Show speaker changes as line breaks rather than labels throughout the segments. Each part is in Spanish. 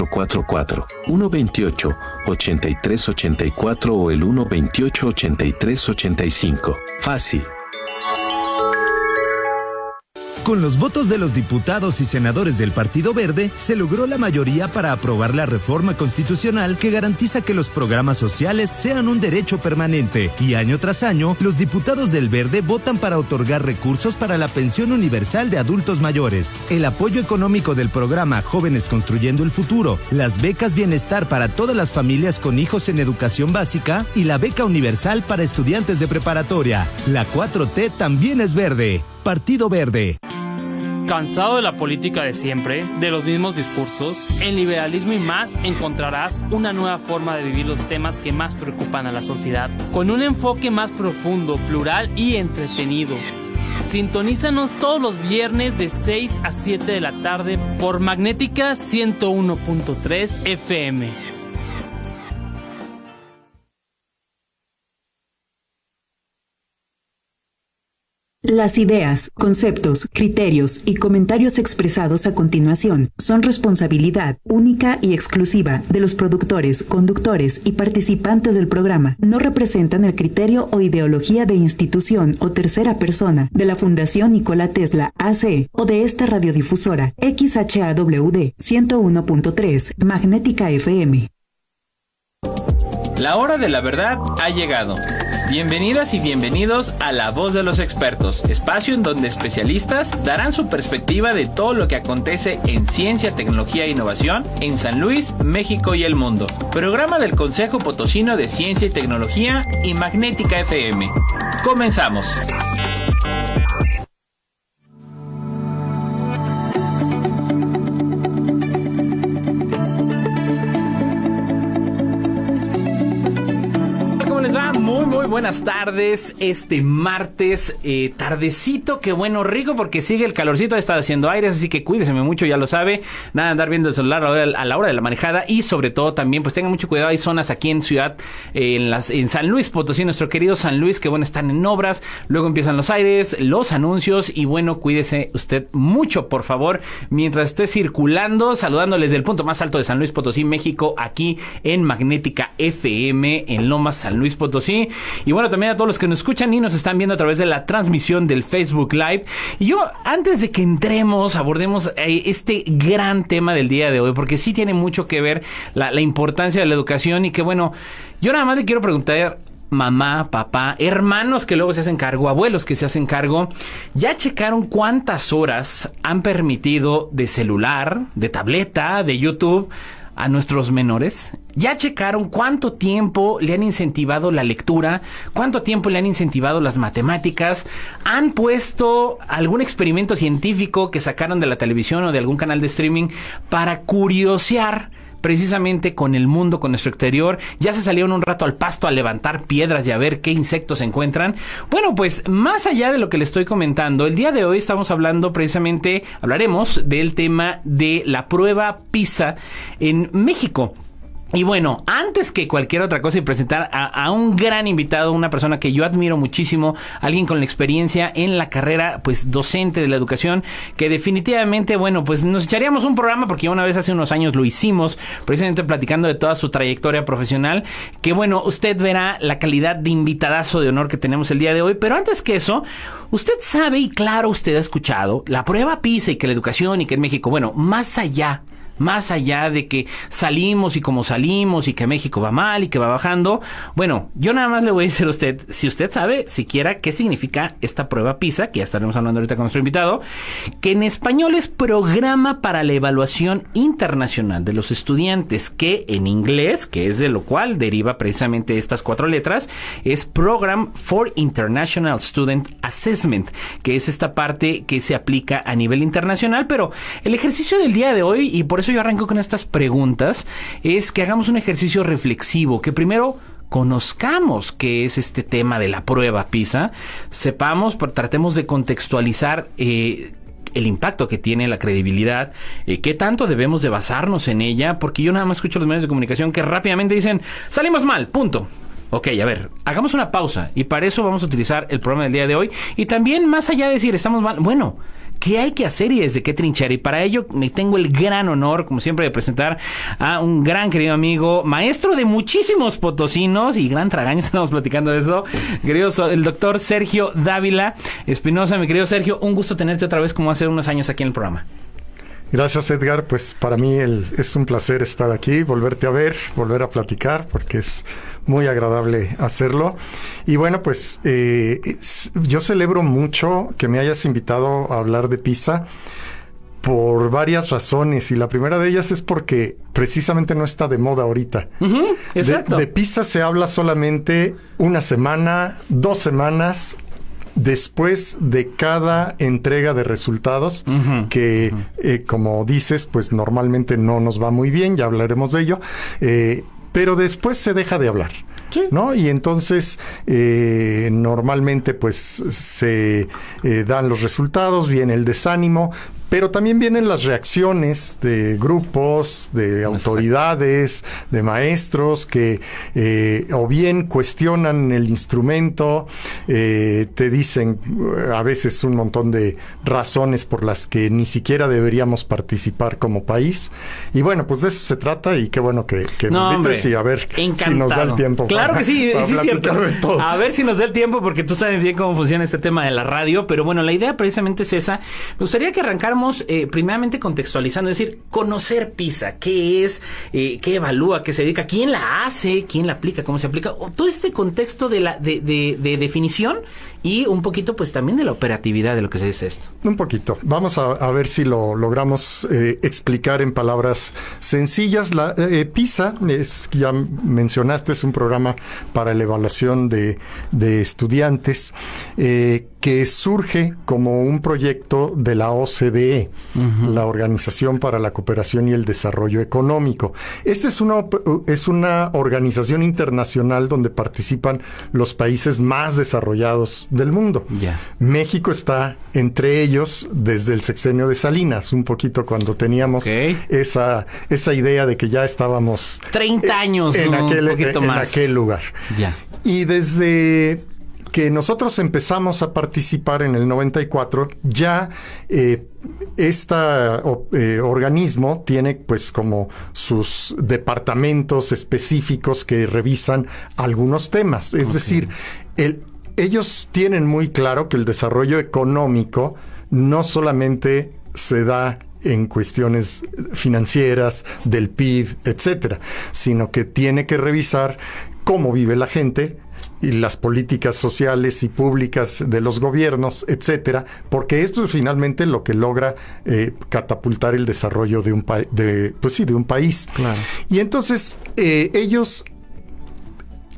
444, 128-8384 o el 128-8385. Fácil.
Con los votos de los diputados y senadores del Partido Verde, se logró la mayoría para aprobar la reforma constitucional que garantiza que los programas sociales sean un derecho permanente. Y año tras año, los diputados del Verde votan para otorgar recursos para la pensión universal de adultos mayores, el apoyo económico del programa Jóvenes Construyendo el Futuro, las becas bienestar para todas las familias con hijos en educación básica y la beca universal para estudiantes de preparatoria. La 4T también es verde. Partido Verde.
¿Cansado de la política de siempre, de los mismos discursos? En Liberalismo y Más encontrarás una nueva forma de vivir los temas que más preocupan a la sociedad, con un enfoque más profundo, plural y entretenido. Sintonízanos todos los viernes de 6 a 7 de la tarde por Magnética 101.3 FM.
Las ideas, conceptos, criterios y comentarios expresados a continuación son responsabilidad única y exclusiva de los productores, conductores y participantes del programa. No representan el criterio o ideología de institución o tercera persona de la Fundación Nikola Tesla AC o de esta radiodifusora XHAWD 101.3 Magnética FM.
La hora de la verdad ha llegado. Bienvenidas y bienvenidos a La Voz de los Expertos, espacio en donde especialistas darán su perspectiva de todo lo que acontece en ciencia, tecnología e innovación en San Luis, México y el mundo. Programa del Consejo Potosino de Ciencia y Tecnología y Magnética FM. Comenzamos. Muy buenas tardes, este martes, tardecito, qué bueno, rico, porque sigue el calorcito, ha estado haciendo aire, así que cuídese mucho, ya lo sabe, nada de andar viendo el celular a la hora de la manejada, y sobre todo también, pues tengan mucho cuidado, hay zonas aquí en en San Luis Potosí, nuestro querido San Luis, que bueno, están en obras, luego empiezan los aires, los anuncios, y bueno, cuídese usted mucho, por favor, mientras esté circulando, saludándoles del punto más alto de San Luis Potosí, México, aquí en Magnética FM, en Lomas, San Luis Potosí. Y bueno, también a todos los que nos escuchan y nos están viendo a través de la transmisión del Facebook Live. Y yo, antes de que abordemos este gran tema del día de hoy, porque sí tiene mucho que ver la importancia de la educación, y que bueno, yo nada más le quiero preguntar, mamá, papá, hermanos que luego se hacen cargo, abuelos que se hacen cargo, ¿ya checaron cuántas horas han permitido de celular, de tableta, de YouTube a nuestros menores? ¿Ya checaron cuánto tiempo le han incentivado la lectura? ¿Cuánto tiempo le han incentivado las matemáticas? ¿Han puesto algún experimento científico que sacaron de la televisión o de algún canal de streaming para curiosear precisamente con el mundo, con nuestro exterior? ¿Ya se salieron un rato al pasto a levantar piedras y a ver qué insectos se encuentran? Bueno, pues más allá de lo que le estoy comentando, el día de hoy estamos hablando precisamente, hablaremos del tema de la prueba PISA en México. Y bueno, antes que cualquier otra cosa, y presentar a un gran invitado, una persona que yo admiro muchísimo, alguien con la experiencia en la carrera, pues, docente de la educación, que definitivamente, bueno, pues nos echaríamos un programa, porque una vez hace unos años lo hicimos, precisamente platicando de toda su trayectoria profesional, que bueno, usted verá la calidad de invitadazo de honor que tenemos el día de hoy. Pero antes que eso, usted sabe, y claro, usted ha escuchado, la prueba PISA, y que la educación, y que en México, bueno, más allá de que salimos y como salimos y que México va mal y que va bajando, bueno, yo nada más le voy a decir a usted, si usted sabe siquiera qué significa esta prueba PISA, que ya estaremos hablando ahorita con nuestro invitado, que en español es Programa para la Evaluación Internacional de los Estudiantes, que en inglés, que es de lo cual deriva precisamente estas 4 letras, es Program for International Student Assessment, que es esta parte que se aplica a nivel internacional. Pero el ejercicio del día de hoy, y por eso yo arranco con estas preguntas, es que hagamos un ejercicio reflexivo, que primero conozcamos qué es este tema de la prueba PISA, tratemos de contextualizar el impacto que tiene, la credibilidad, qué tanto debemos de basarnos en ella, porque yo nada más escucho los medios de comunicación que rápidamente dicen, salimos mal, punto. Ok, a ver, hagamos una pausa, y para eso vamos a utilizar el programa del día de hoy, y también más allá de decir estamos mal, bueno, qué hay que hacer y desde qué trinchera. Y para ello me tengo el gran honor, como siempre, de presentar a un gran querido amigo, maestro de muchísimos potosinos y gran tragaño, estamos platicando de eso, querido el doctor Sergio Dávila Espinosa. Mi querido Sergio, un gusto tenerte otra vez como hace unos años aquí en el programa.
Gracias, Edgar. Pues para mí es un placer estar aquí, volverte a ver, volver a platicar, porque es muy agradable hacerlo. Y bueno, pues yo celebro mucho que me hayas invitado a hablar de PISA por varias razones, y la primera de ellas es porque precisamente no está de moda ahorita.
Exacto.
De PISA se habla solamente una semana, 2 semanas después de cada entrega de resultados, que como dices, pues normalmente no nos va muy bien, ya hablaremos de ello, pero después se deja de hablar. Sí. ¿No? Y entonces normalmente pues se dan los resultados, viene el desánimo, pero también vienen las reacciones de grupos, de autoridades, de maestros que o bien cuestionan el instrumento, te dicen a veces un montón de razones por las que ni siquiera deberíamos participar como país. Y bueno, pues de eso se trata, y qué bueno que me invites, y a ver si nos da el tiempo.
Claro que sí,
para
sí es cierto.
de todo.
A ver si nos da el tiempo, porque tú sabes bien cómo funciona este tema de la radio, pero bueno, la idea precisamente es esa. Me gustaría que arrancáramos primeramente contextualizando, es decir, conocer PISA, qué es, qué evalúa, qué se dedica, quién la hace, quién la aplica, cómo se aplica, o todo este contexto de definición y un poquito pues también de la operatividad de lo que se dice esto.
Un poquito. Vamos a ver si lo logramos explicar en palabras sencillas. La PISA, ya mencionaste, es un programa para la evaluación de estudiantes que surge como un proyecto de la OCDE, la Organización para la Cooperación y el Desarrollo Económico. Esta es una organización internacional donde participan los países más desarrollados del mundo. Yeah. México está entre ellos desde el sexenio de Salinas, un poquito cuando teníamos esa idea de que ya estábamos
30 años
en aquel lugar.
Yeah.
Y desde que nosotros empezamos a participar en el 94, ya este organismo tiene pues como sus departamentos específicos que revisan algunos temas. Es decir, ellos tienen muy claro que el desarrollo económico no solamente se da en cuestiones financieras, del PIB, etcétera, sino que tiene que revisar cómo vive la gente y las políticas sociales y públicas de los gobiernos, etcétera, porque esto es finalmente lo que logra catapultar el desarrollo de un país. Claro. Y entonces ellos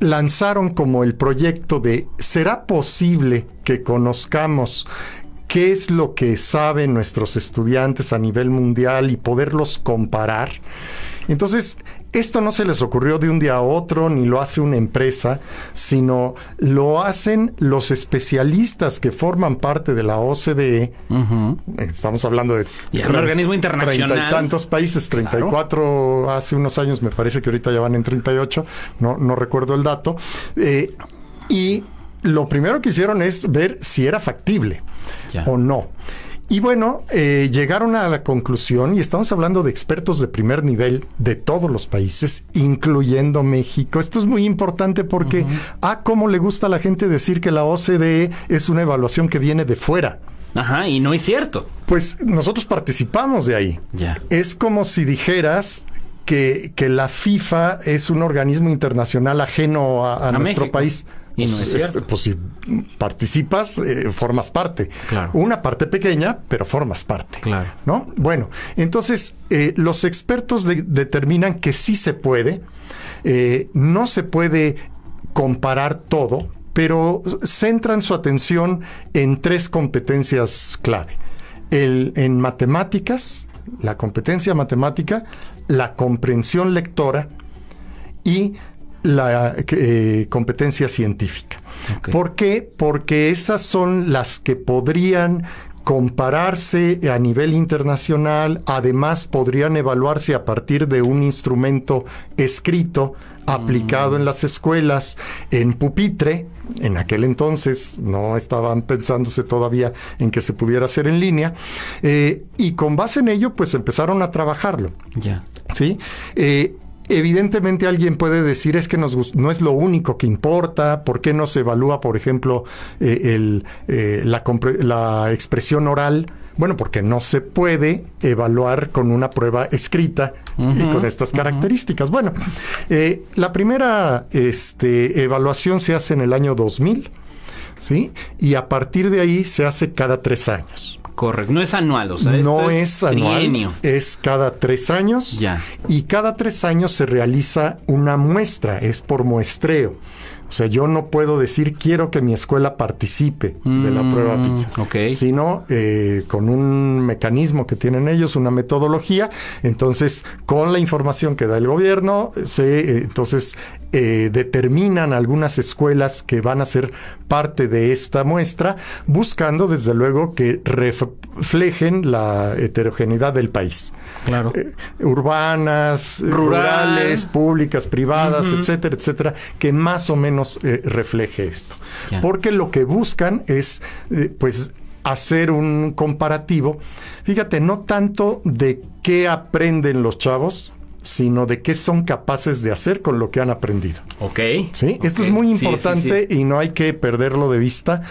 lanzaron como el proyecto de ¿será posible que conozcamos qué es lo que saben nuestros estudiantes a nivel mundial y poderlos comparar? Entonces, esto no se les ocurrió de un día a otro, ni lo hace una empresa, sino lo hacen los especialistas que forman parte de la OCDE. Estamos hablando de
un organismo internacional.
30 y tantos países, 34 claro. Hace unos años, me parece que ahorita ya van en 38, no recuerdo el dato. Y lo primero que hicieron es ver si era factible o no. Y bueno, llegaron a la conclusión, y estamos hablando de expertos de primer nivel de todos los países, incluyendo México. Esto es muy importante porque, ¿cómo le gusta a la gente decir que la OCDE es una evaluación que viene de fuera?
Ajá, y no es cierto.
Pues nosotros participamos de ahí. Es como si dijeras que la FIFA es un organismo internacional ajeno a nuestro
México.
País.
Y no es cierto.
Pues si participas, formas parte.
Claro.
Una parte pequeña, pero formas parte.
Claro.
¿No? Bueno, entonces los expertos determinan que sí se puede. No se puede comparar todo, pero centran su atención en 3 competencias clave. En matemáticas, la competencia matemática, la comprensión lectora y la competencia científica. ¿Por qué? Porque esas son las que podrían compararse a nivel internacional. Además, podrían evaluarse a partir de un instrumento escrito aplicado en las escuelas en pupitre. En aquel entonces no estaban pensándose todavía en que se pudiera hacer en línea, y con base en ello pues empezaron a trabajarlo.
Ya.
¿Sí? Evidentemente alguien puede decir es que no es lo único que importa. ¿Por qué no se evalúa, por ejemplo, la expresión oral? Bueno, porque no se puede evaluar con una prueba escrita y con estas características. Bueno, la primera evaluación se hace en el año 2000, ¿sí? Y a partir de ahí se hace cada 3 años.
Correcto, no es anual, o sea,
no es anual,
trienio.
Es cada 3 años.
Ya.
Y cada 3 años se realiza una muestra, es por muestreo. O sea, yo no puedo decir quiero que mi escuela participe de la prueba PISA,
okay.
Sino con un mecanismo que tienen ellos, una metodología. Entonces, con la información que da el gobierno, determinan algunas escuelas que van a ser parte de esta muestra, buscando desde luego que reflejen la heterogeneidad del país.
Claro.
Urbanas, rurales, públicas, privadas, etcétera, etcétera, que más o menos refleje esto. Yeah. Porque lo que buscan es hacer un comparativo, fíjate, no tanto de qué aprenden los chavos, sino de qué son capaces de hacer con lo que han aprendido.
Ok.
¿Sí?
Okay.
Esto es muy importante, y no hay que perderlo de vista,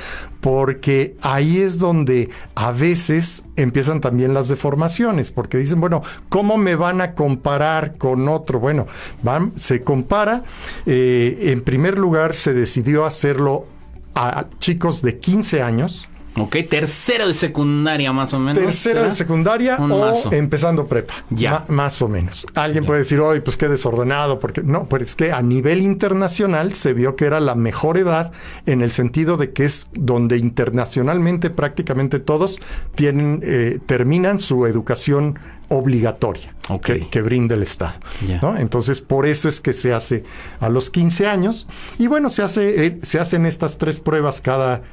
porque ahí es donde a veces empiezan también las deformaciones, porque dicen, bueno, ¿cómo me van a comparar con otro? Bueno, se compara. En primer lugar, se decidió hacerlo a chicos de 15 años.
Ok, tercero de secundaria más o menos.
Tercero de secundaria o empezando prepa.
Ya.
Más o menos. Alguien puede decir, oye, pues qué desordenado, porque no, pero es que a nivel internacional se vio que era la mejor edad, en el sentido de que es donde internacionalmente prácticamente todos terminan su educación obligatoria, que brinda el Estado. Yeah. ¿No? Entonces, por eso es que se hace a los 15 años. Y bueno, se hacen estas 3 pruebas cada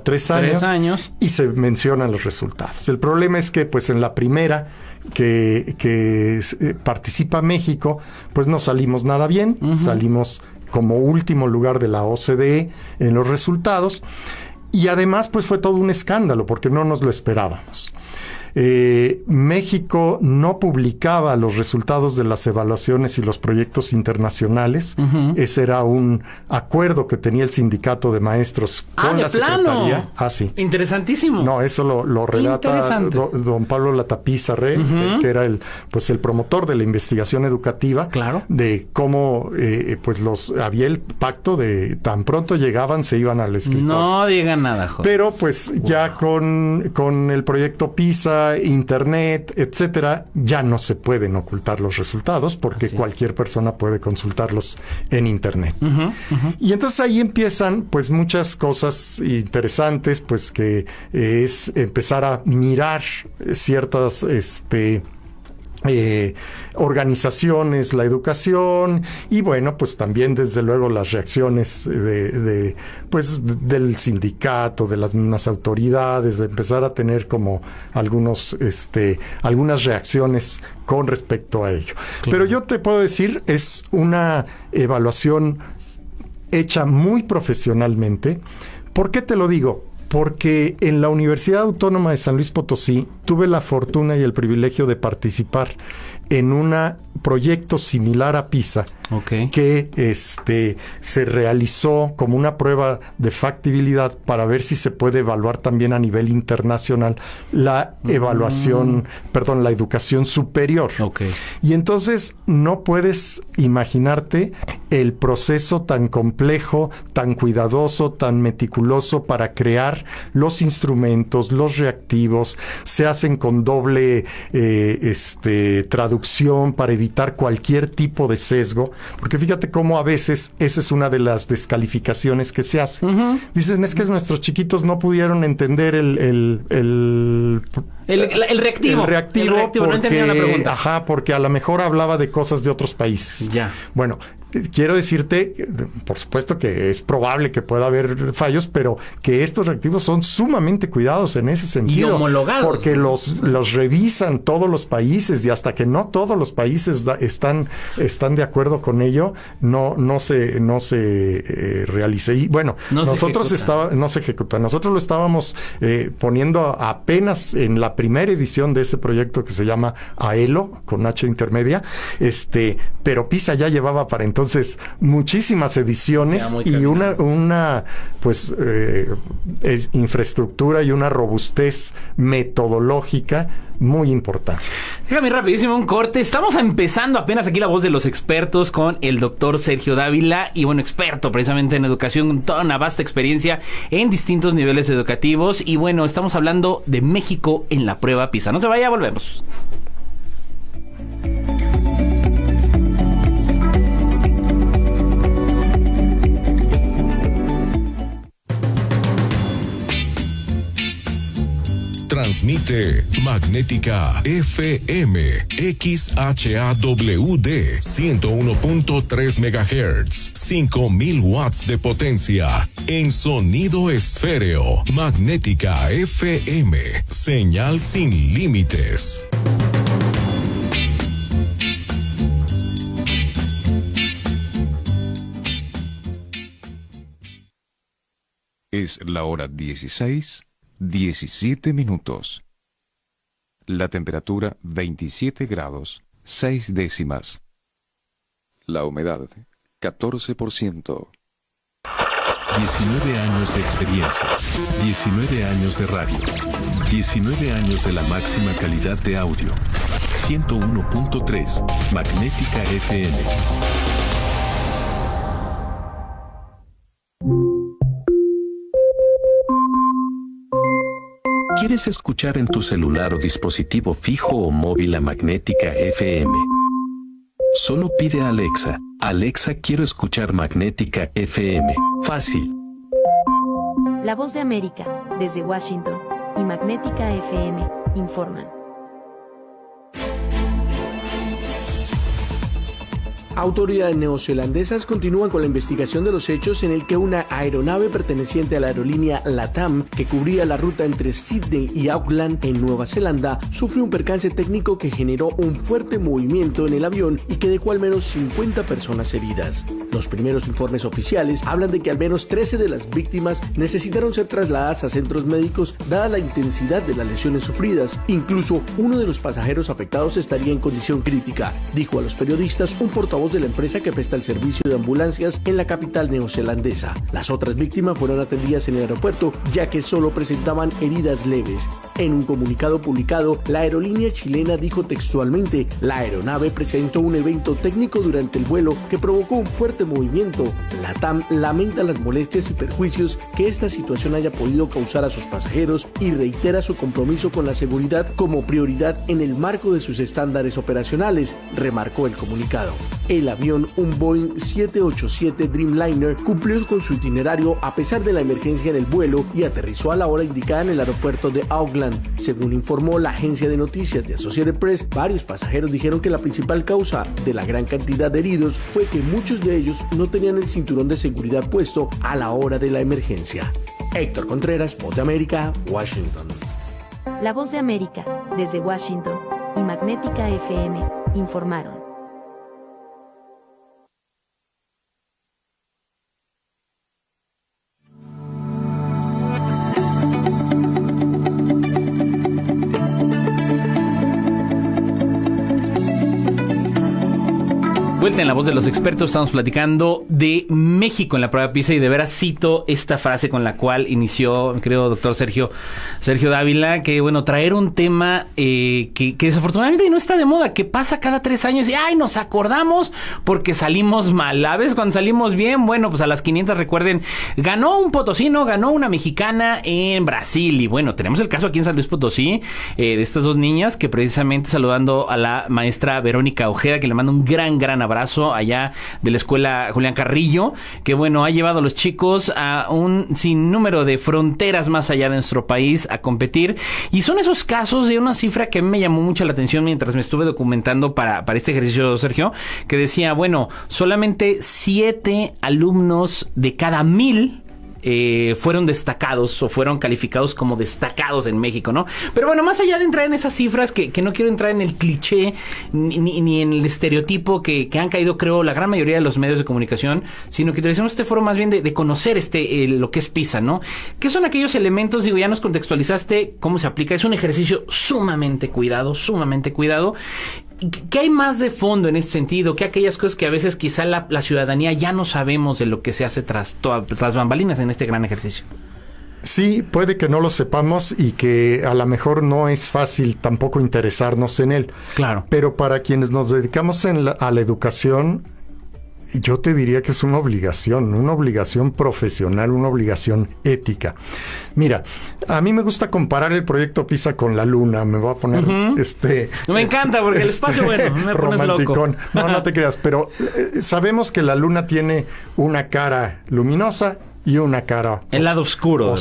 3 años. Y se mencionan los resultados. El problema es que, pues, en la primera que participa México, pues no salimos nada bien. Salimos como último lugar de la OCDE en los resultados. Y además, pues, fue todo un escándalo, porque no nos lo esperábamos. México no publicaba los resultados de las evaluaciones y los proyectos internacionales. Ese era un acuerdo que tenía el sindicato de maestros con la Secretaría. Sí.
Interesantísimo.
No, eso lo relata don Pablo Latapizza Rey, que era el promotor de la investigación educativa.
Claro. De
cómo había el pacto de tan pronto llegaban, se iban al escritorio.
No digan nada, joder.
Pero pues ya con el proyecto PISA, Internet, etcétera, ya no se pueden ocultar los resultados, porque cualquier persona puede consultarlos en Internet. Y entonces ahí empiezan pues muchas cosas interesantes, pues que es empezar a mirar ciertas organizaciones, la educación, y bueno, pues también desde luego las reacciones del sindicato, de las mismas autoridades, de empezar a tener como algunas reacciones con respecto a ello. Claro. Pero yo te puedo decir, es una evaluación hecha muy profesionalmente. ¿Por qué te lo digo? Porque en la Universidad Autónoma de San Luis Potosí tuve la fortuna y el privilegio de participar en un proyecto similar a PISA, que se realizó como una prueba de factibilidad para ver si se puede evaluar también a nivel internacional la la educación superior. Y entonces no puedes imaginarte el proceso tan complejo, tan cuidadoso, tan meticuloso para crear los instrumentos, los reactivos. Se hacen con doble traducción para evitar cualquier tipo de sesgo, porque fíjate cómo a veces esa es una de las descalificaciones que se hace. Dicen, es que nuestros chiquitos no pudieron entender el
El reactivo.
El reactivo
porque,
no
entendía la pregunta.
Ajá, porque a lo mejor hablaba de cosas de otros países.
Ya.
Bueno, quiero decirte, por supuesto que es probable que pueda haber fallos, pero que estos reactivos son sumamente cuidados en ese sentido.
Y homologados.
Porque los revisan todos los países y hasta que no todos los países están de acuerdo con ello, no se realiza. Y bueno, no se ejecuta. Nosotros lo estábamos poniendo apenas en la primera edición de ese proyecto que se llama AELO, con H intermedia, pero PISA ya llevaba para entonces muchísimas ediciones y una infraestructura y una robustez metodológica muy importante.
Déjame rapidísimo un corte. Estamos empezando apenas aquí La Voz de los Expertos con el doctor Sergio Dávila, y bueno, experto precisamente en educación, con toda una vasta experiencia en distintos niveles educativos. Y bueno, estamos hablando de México en la prueba PISA. No se vaya, volvemos.
Transmite Magnética FM XHAWD 101.3 MHz, 5000 watts de potencia en sonido esféreo. Magnética FM, señal sin límites.
Es la hora 16:17 minutos. La temperatura 27 grados 6 décimas. La humedad 14%.
19 años de experiencia, 19 años de radio, 19 años de la máxima calidad de audio. 101.3 Magnética FM. ¿Quieres escuchar en tu celular o dispositivo fijo o móvil a Magnética FM? Solo pide a Alexa: Alexa, quiero escuchar Magnética FM. Fácil.
La Voz de América, desde Washington, y Magnética FM, informan.
Autoridades neozelandesas continúan con la investigación de los hechos en el que una aeronave perteneciente a la aerolínea LATAM, que cubría la ruta entre Sydney y Auckland en Nueva Zelanda, sufrió un percance técnico que generó un fuerte movimiento en el avión y que dejó al menos 50 personas heridas. Los primeros informes oficiales hablan de que al menos 13 de las víctimas necesitaron ser trasladadas a centros médicos dada la intensidad de las lesiones sufridas. Incluso uno de los pasajeros afectados estaría en condición crítica, dijo a los periodistas un portavoz de la empresa que presta el servicio de ambulancias en la capital neozelandesa. Las otras víctimas fueron atendidas en el aeropuerto, ya que solo presentaban heridas leves. En un comunicado publicado, la aerolínea chilena dijo textualmente: la aeronave presentó un evento técnico durante el vuelo que provocó un fuerte movimiento. LATAM lamenta las molestias y perjuicios que esta situación haya podido causar a sus pasajeros y reitera su compromiso con la seguridad como prioridad en el marco de sus estándares operacionales, remarcó el comunicado. El avión, un Boeing 787 Dreamliner, cumplió con su itinerario a pesar de la emergencia en el vuelo y aterrizó a la hora indicada en el aeropuerto de Auckland. Según informó la agencia de noticias de Associated Press, varios pasajeros dijeron que la principal causa de la gran cantidad de heridos fue que muchos de ellos no tenían el cinturón de seguridad puesto a la hora de la emergencia. Héctor Contreras, Voz de América, Washington.
La Voz de América, desde Washington, y Magnética FM, informaron.
Vuelta en La Voz de los Expertos, estamos platicando de México en la prueba PISA, y de veras cito esta frase con la cual inició, mi querido doctor Sergio Dávila, que bueno, traer un tema que desafortunadamente no está de moda, que pasa cada 3 años y ¡ay! Nos acordamos porque salimos mal. A veces cuando salimos bien, bueno, pues a las 500 recuerden, ganó un potosino, ganó una mexicana en Brasil, y bueno, tenemos el caso aquí en San Luis Potosí, de estas dos niñas, que precisamente saludando a la maestra Verónica Ojeda, que le mando un gran abrazo abrazo allá de la escuela Julián Carrillo, que bueno, ha llevado a los chicos a un sinnúmero de fronteras más allá de nuestro país a competir. Y son esos casos de una cifra que a mí me llamó mucho la atención mientras me estuve documentando para este ejercicio, Sergio, que decía, bueno, solamente 7 alumnos de cada 1000 fueron destacados o fueron calificados como destacados en México, ¿no? Pero bueno, más allá de entrar en esas cifras, que no quiero entrar en el cliché ni en el estereotipo que han caído, creo, la gran mayoría de los medios de comunicación, sino que utilicemos este foro más bien de conocer lo que es PISA, ¿no? ¿Qué son aquellos elementos? Digo, ya nos contextualizaste cómo se aplica. Es un ejercicio sumamente cuidado. ¿Qué hay más de fondo en este sentido? ¿Qué aquellas cosas que a veces quizá la ciudadanía ya no sabemos de lo que se hace tras bambalinas en este gran ejercicio?
Sí, puede que no lo sepamos y que a lo mejor no es fácil tampoco interesarnos en él.
Claro.
Pero para quienes nos dedicamos a la educación, yo te diría que es una obligación profesional, una obligación ética. Mira, a mí me gusta comparar el proyecto PISA con la luna. Me voy a poner
Me encanta porque el espacio, bueno, me pones loco.
No te creas, pero sabemos que la luna tiene una cara luminosa y una cara...
El lado oscuro.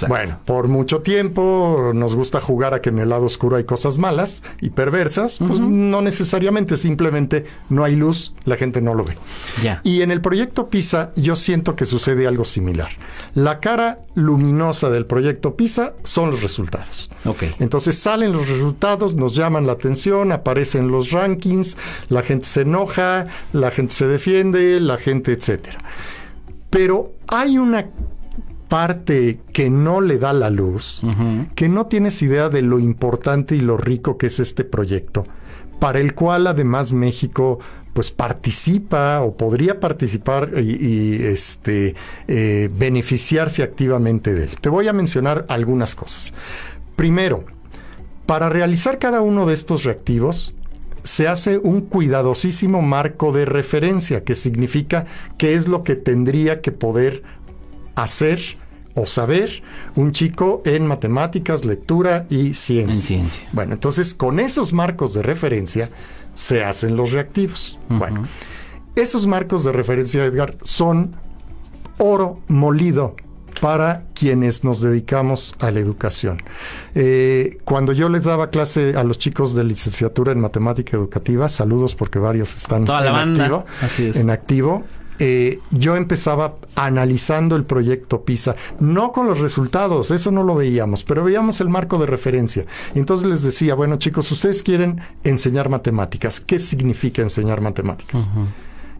Bueno, por mucho tiempo nos gusta jugar a que en el lado oscuro hay cosas malas y perversas. Pues no necesariamente, simplemente no hay luz, la gente no lo ve.
Yeah.
Y en el proyecto PISA yo siento que sucede algo similar. La cara luminosa del proyecto PISA son los resultados.
Okay.
Entonces salen los resultados, nos llaman la atención, aparecen los rankings, la gente se enoja, la gente se defiende, la gente, etcétera. Pero hay una parte que no le da la luz, que no tienes idea de lo importante y lo rico que es este proyecto, para el cual además México pues participa o podría participar y beneficiarse activamente de él. Te voy a mencionar algunas cosas. Primero, para realizar cada uno de estos reactivos, se hace un cuidadosísimo marco de referencia, que significa qué es lo que tendría que poder hacer o saber un chico en matemáticas, lectura y ciencia. Bueno, entonces con esos marcos de referencia se hacen los reactivos. Bueno, esos marcos de referencia, Edgar, son oro molido para quienes nos dedicamos a la educación. Cuando yo les daba clase a los chicos de licenciatura en matemática educativa, saludos porque varios están en activo, yo empezaba analizando el proyecto PISA, no con los resultados, eso no lo veíamos, pero veíamos el marco de referencia. Entonces les decía, bueno chicos, ustedes quieren enseñar matemáticas, ¿qué significa enseñar matemáticas?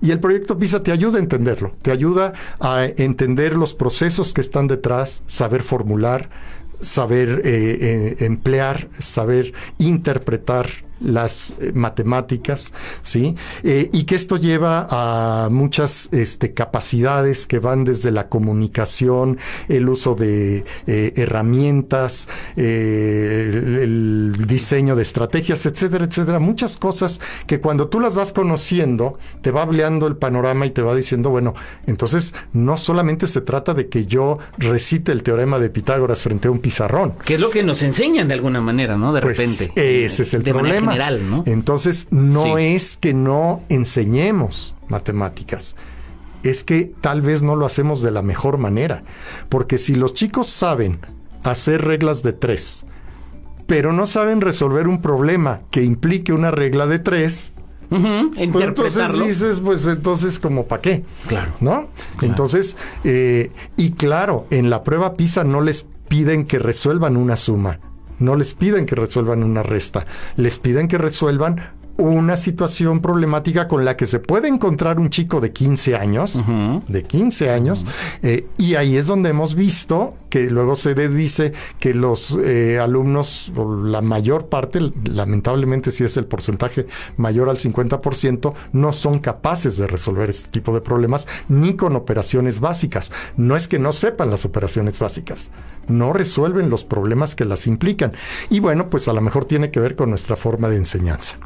Y el proyecto PISA te ayuda a entenderlo, te ayuda a entender los procesos que están detrás, saber formular, saber emplear, saber interpretar las matemáticas, ¿sí? Y que esto lleva a muchas capacidades que van desde la comunicación, el uso de herramientas, el diseño de estrategias, etcétera, etcétera. Muchas cosas que cuando tú las vas conociendo, te va ampliando el panorama y te va diciendo, bueno, entonces no solamente se trata de que yo recite el teorema de Pitágoras frente a un pizarrón.
Que es lo que nos enseñan de alguna manera, ¿no? De repente.
Ese es el problema.
General, ¿no?
Entonces, no es que no enseñemos matemáticas, es que tal vez no lo hacemos de la mejor manera, porque si los chicos saben hacer reglas de 3, pero no saben resolver un problema que implique una regla de 3, pues entonces dices, pues entonces como ¿para qué?
Claro.
¿No? Claro. Entonces, y claro, en la prueba PISA no les piden que resuelvan una suma. No les piden que resuelvan una resta, les piden que resuelvan una situación problemática con la que se puede encontrar un chico de 15 años, y ahí es donde hemos visto que luego se dice que los alumnos, la mayor parte, lamentablemente sí es el porcentaje mayor al 50%, no son capaces de resolver este tipo de problemas, ni con operaciones básicas. No es que no sepan las operaciones básicas, no resuelven los problemas que las implican. Y bueno, pues a lo mejor tiene que ver con nuestra forma de enseñanza.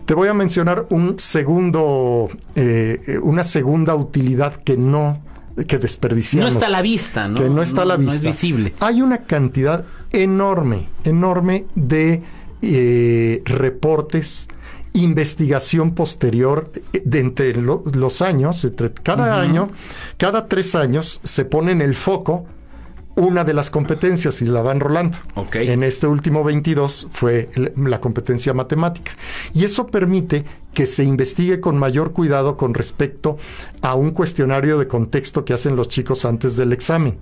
Te voy a mencionar una segunda utilidad que desperdiciamos.
No está a la vista, ¿no?
Que no está a la vista.
No es visible.
Hay una cantidad enorme de reportes investigación posterior de entre los años, cada año, cada 3 años se pone en el foco una de las competencias y la van rolando.
Okay.
En este último 22 fue la competencia matemática. Y eso permite que se investigue con mayor cuidado con respecto a un cuestionario de contexto que hacen los chicos antes del examen,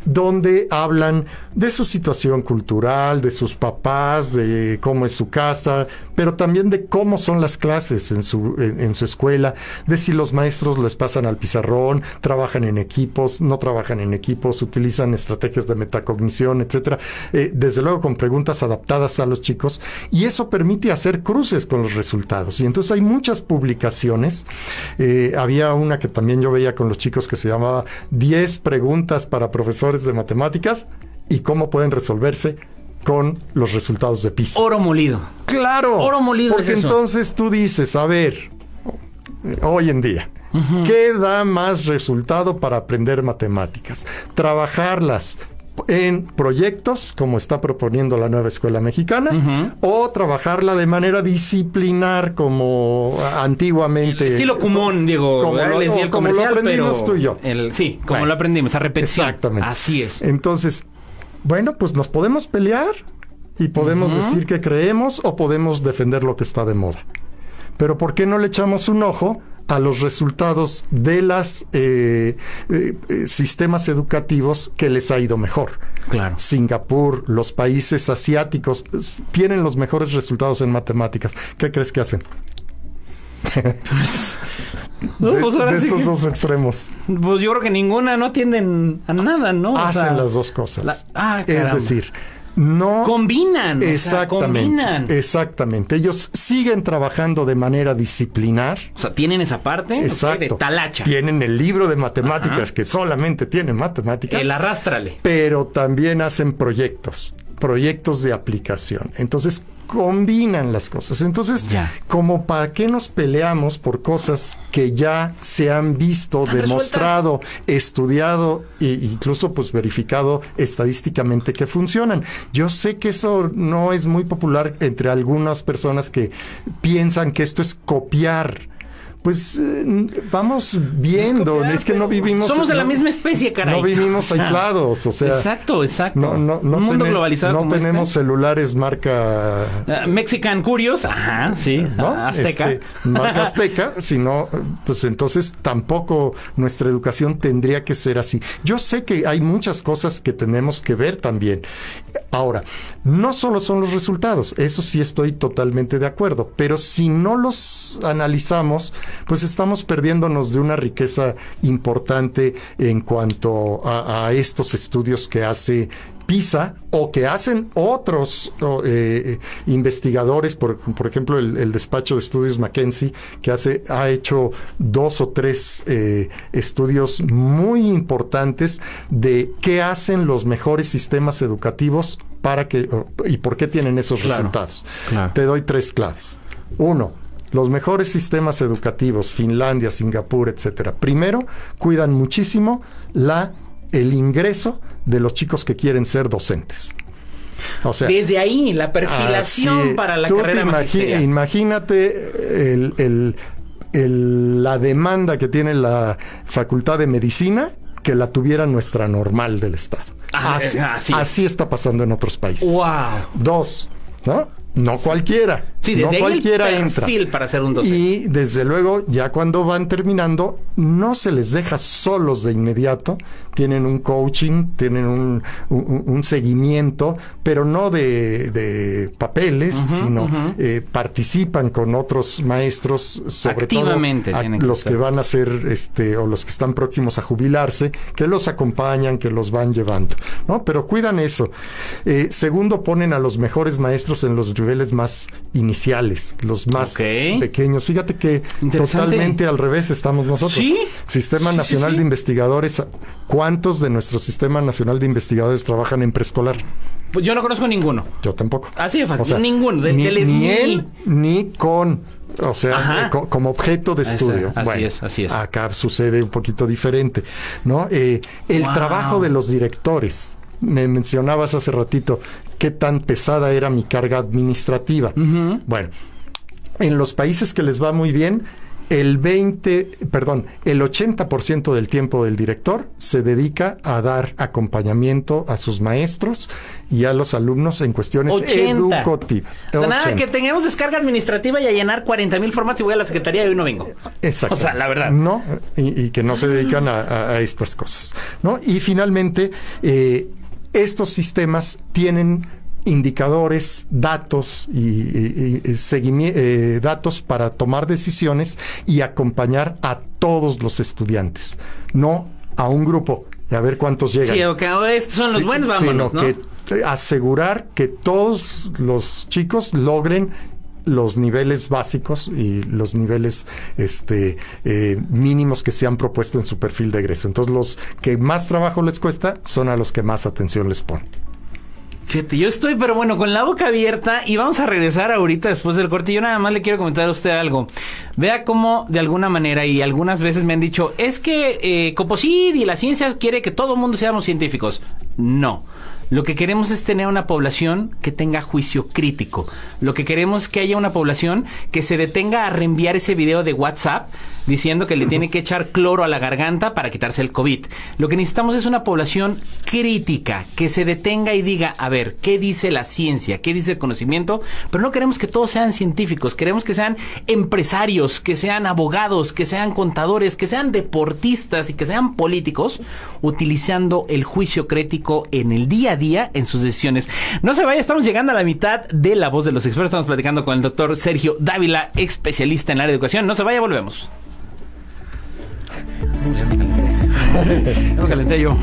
donde hablan de su situación cultural, de sus papás, de cómo es su casa, pero también de cómo son las clases en su escuela, de si los maestros les pasan al pizarrón, trabajan en equipos, no trabajan en equipos, utilizan estrategias de metacognición, etcétera. Desde luego con preguntas adaptadas a los chicos, y eso permite hacer cruces con los resultados. Y entonces hay muchas publicaciones. Había una que también yo veía con los chicos que se llamaba 10 preguntas para profesores de matemáticas y cómo pueden resolverse con los resultados de PISA.
Oro molido.
Claro.
Oro molido.
Porque entonces tú dices, a ver, hoy en día, ¿qué da más resultado para aprender matemáticas? Trabajarlas en proyectos, como está proponiendo la nueva escuela mexicana, o trabajarla de manera disciplinar, como antiguamente.
El estilo Kumon, Diego.
Como lo aprendimos tú y yo.
Como lo aprendimos, a repetición.
Exactamente.
Así es.
Entonces, bueno, pues nos podemos pelear y podemos decir que creemos o podemos defender lo que está de moda. Pero ¿por qué no le echamos un ojo a los resultados de los sistemas educativos que les ha ido mejor?
Claro.
Singapur, los países asiáticos tienen los mejores resultados en matemáticas. ¿Qué crees que hacen? De estos dos extremos.
Pues yo creo que ninguna, no atienden a nada, ¿no?
Hacen las dos cosas.
Caramba.
Es decir, no
combinan.
Exactamente. Exactamente. Ellos siguen trabajando de manera disciplinar.
O sea, tienen esa parte.
Exacto.
De talacha.
Tienen el libro de matemáticas que solamente tiene matemáticas.
El arrástrale.
Pero también hacen proyectos de aplicación. Entonces combinan las cosas. Entonces, como para qué nos peleamos por cosas que ya se han visto, demostrado, estudiado e incluso pues verificado estadísticamente que funcionan. Yo sé que eso no es muy popular entre algunas personas que piensan que esto es copiar. Pues vamos viendo, es que no vivimos...
Somos de la misma especie, caray.
No vivimos aislados, o sea...
Exacto.
No
un mundo globalizado como
tenemos celulares marca...
Mexican Curious, sí,
¿no?
Azteca.
Marca Azteca, sino, pues entonces tampoco nuestra educación tendría que ser así. Yo sé que hay muchas cosas que tenemos que ver también. Ahora, no solo son los resultados, eso sí estoy totalmente de acuerdo, pero si no los analizamos, pues estamos perdiéndonos de una riqueza importante en cuanto a estos estudios que hace PISA o que hacen otros investigadores, por ejemplo el despacho de estudios McKinsey, que ha hecho 2 o 3 estudios muy importantes de qué hacen los mejores sistemas educativos y por qué tienen esos resultados. Claro. Te doy 3 claves. 1. Los mejores sistemas educativos, Finlandia, Singapur, etcétera. Primero, cuidan muchísimo el ingreso de los chicos que quieren ser docentes. O sea,
desde ahí, la perfilación para la carrera magisterial.
Imagínate la demanda que tiene la Facultad de Medicina, que la tuviera nuestra normal del Estado. Así está pasando en otros países.
¡Wow!
2, ¿no? No cualquiera.
Sí, desde
no cualquiera
ahí el perfil
entra
para ser un docente.
Y desde luego, ya cuando van terminando, no se les deja solos de inmediato. Tienen un coaching, tienen un seguimiento, pero no de papeles, sino participan con otros maestros, sobre
activamente
todo los que van a ser, o los que están próximos a jubilarse, que los acompañan, que los van llevando, ¿no? Pero cuidan eso. Segundo, ponen a los mejores maestros en los niveles más iniciales, los más pequeños. Fíjate que totalmente al revés estamos nosotros.
¿Sí?
Sistema Nacional de Investigadores. ¿Cuántos de nuestro Sistema Nacional de Investigadores trabajan en preescolar?
Pues yo no conozco ninguno.
Yo tampoco.
Así de fácil.
O sea,
ninguno.
Ni él, ni con... O sea, como objeto de estudio.
Así es.
Acá sucede un poquito diferente, ¿no? El trabajo de los directores. Me mencionabas hace ratito qué tan pesada era mi carga administrativa. Bueno, En los países que les va muy bien, el 80% del tiempo del director se dedica a dar acompañamiento a sus maestros y a los alumnos en cuestiones
80.
educativas.
O sea, nada que tengamos descarga administrativa y a llenar 40,000 formatos y voy a la secretaría y hoy no vengo.
Exacto.
O sea, la verdad.
No, y que no se dedican a estas cosas, ¿no? Y finalmente, estos sistemas tienen indicadores, datos y datos para tomar decisiones y acompañar a todos los estudiantes, no a un grupo y a ver cuántos llegan.
Sí, estos son los buenos, vámonos,
sino
¿no?
que asegurar que todos los chicos logren los niveles básicos y los niveles mínimos que se han propuesto en su perfil de egreso. Entonces, los que más trabajo les cuesta son a los que más atención les ponen.
Fíjate, yo estoy, pero bueno, con la boca abierta y vamos a regresar ahorita después del corte. Yo nada más le quiero comentar a usted algo. Vea cómo de alguna manera y algunas veces me han dicho, es que Coposid y la ciencia quiere que todo el mundo seamos científicos. No. Lo que queremos es tener una población que tenga juicio crítico. Lo que queremos es que haya una población que se detenga a reenviar ese video de WhatsApp diciendo que le tiene que echar cloro a la garganta para quitarse el COVID. Lo que necesitamos es una población crítica, que se detenga y diga, a ver, ¿qué dice la ciencia? ¿Qué dice el conocimiento? Pero no queremos que todos sean científicos, queremos que sean empresarios, que sean abogados, que sean contadores, que sean deportistas y que sean políticos, utilizando el juicio crítico en el día a día en sus decisiones. No se vaya, estamos llegando a la mitad de La Voz de los Expertos. Estamos platicando con el doctor Sergio Dávila, especialista en el área de educación. No se vaya, volvemos. Ya me calenté yo.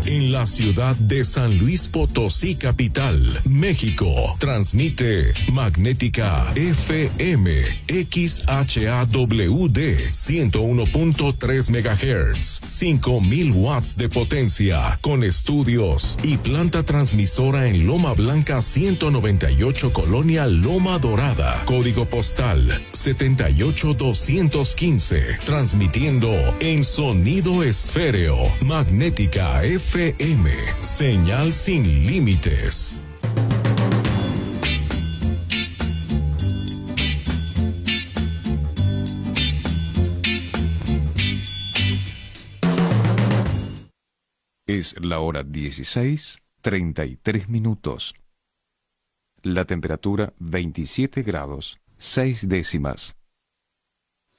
En la ciudad de San Luis Potosí, capital, México, transmite Magnética FM XHAWD 101.3 MHz, 5,000 watts de potencia, con estudios y planta transmisora en Loma Blanca 198, Colonia Loma Dorada, código postal 78215, transmitiendo en sonido esféreo, Magnética FM, señal sin límites. Es la hora 16:33 minutos. La temperatura 27 grados 6 décimas.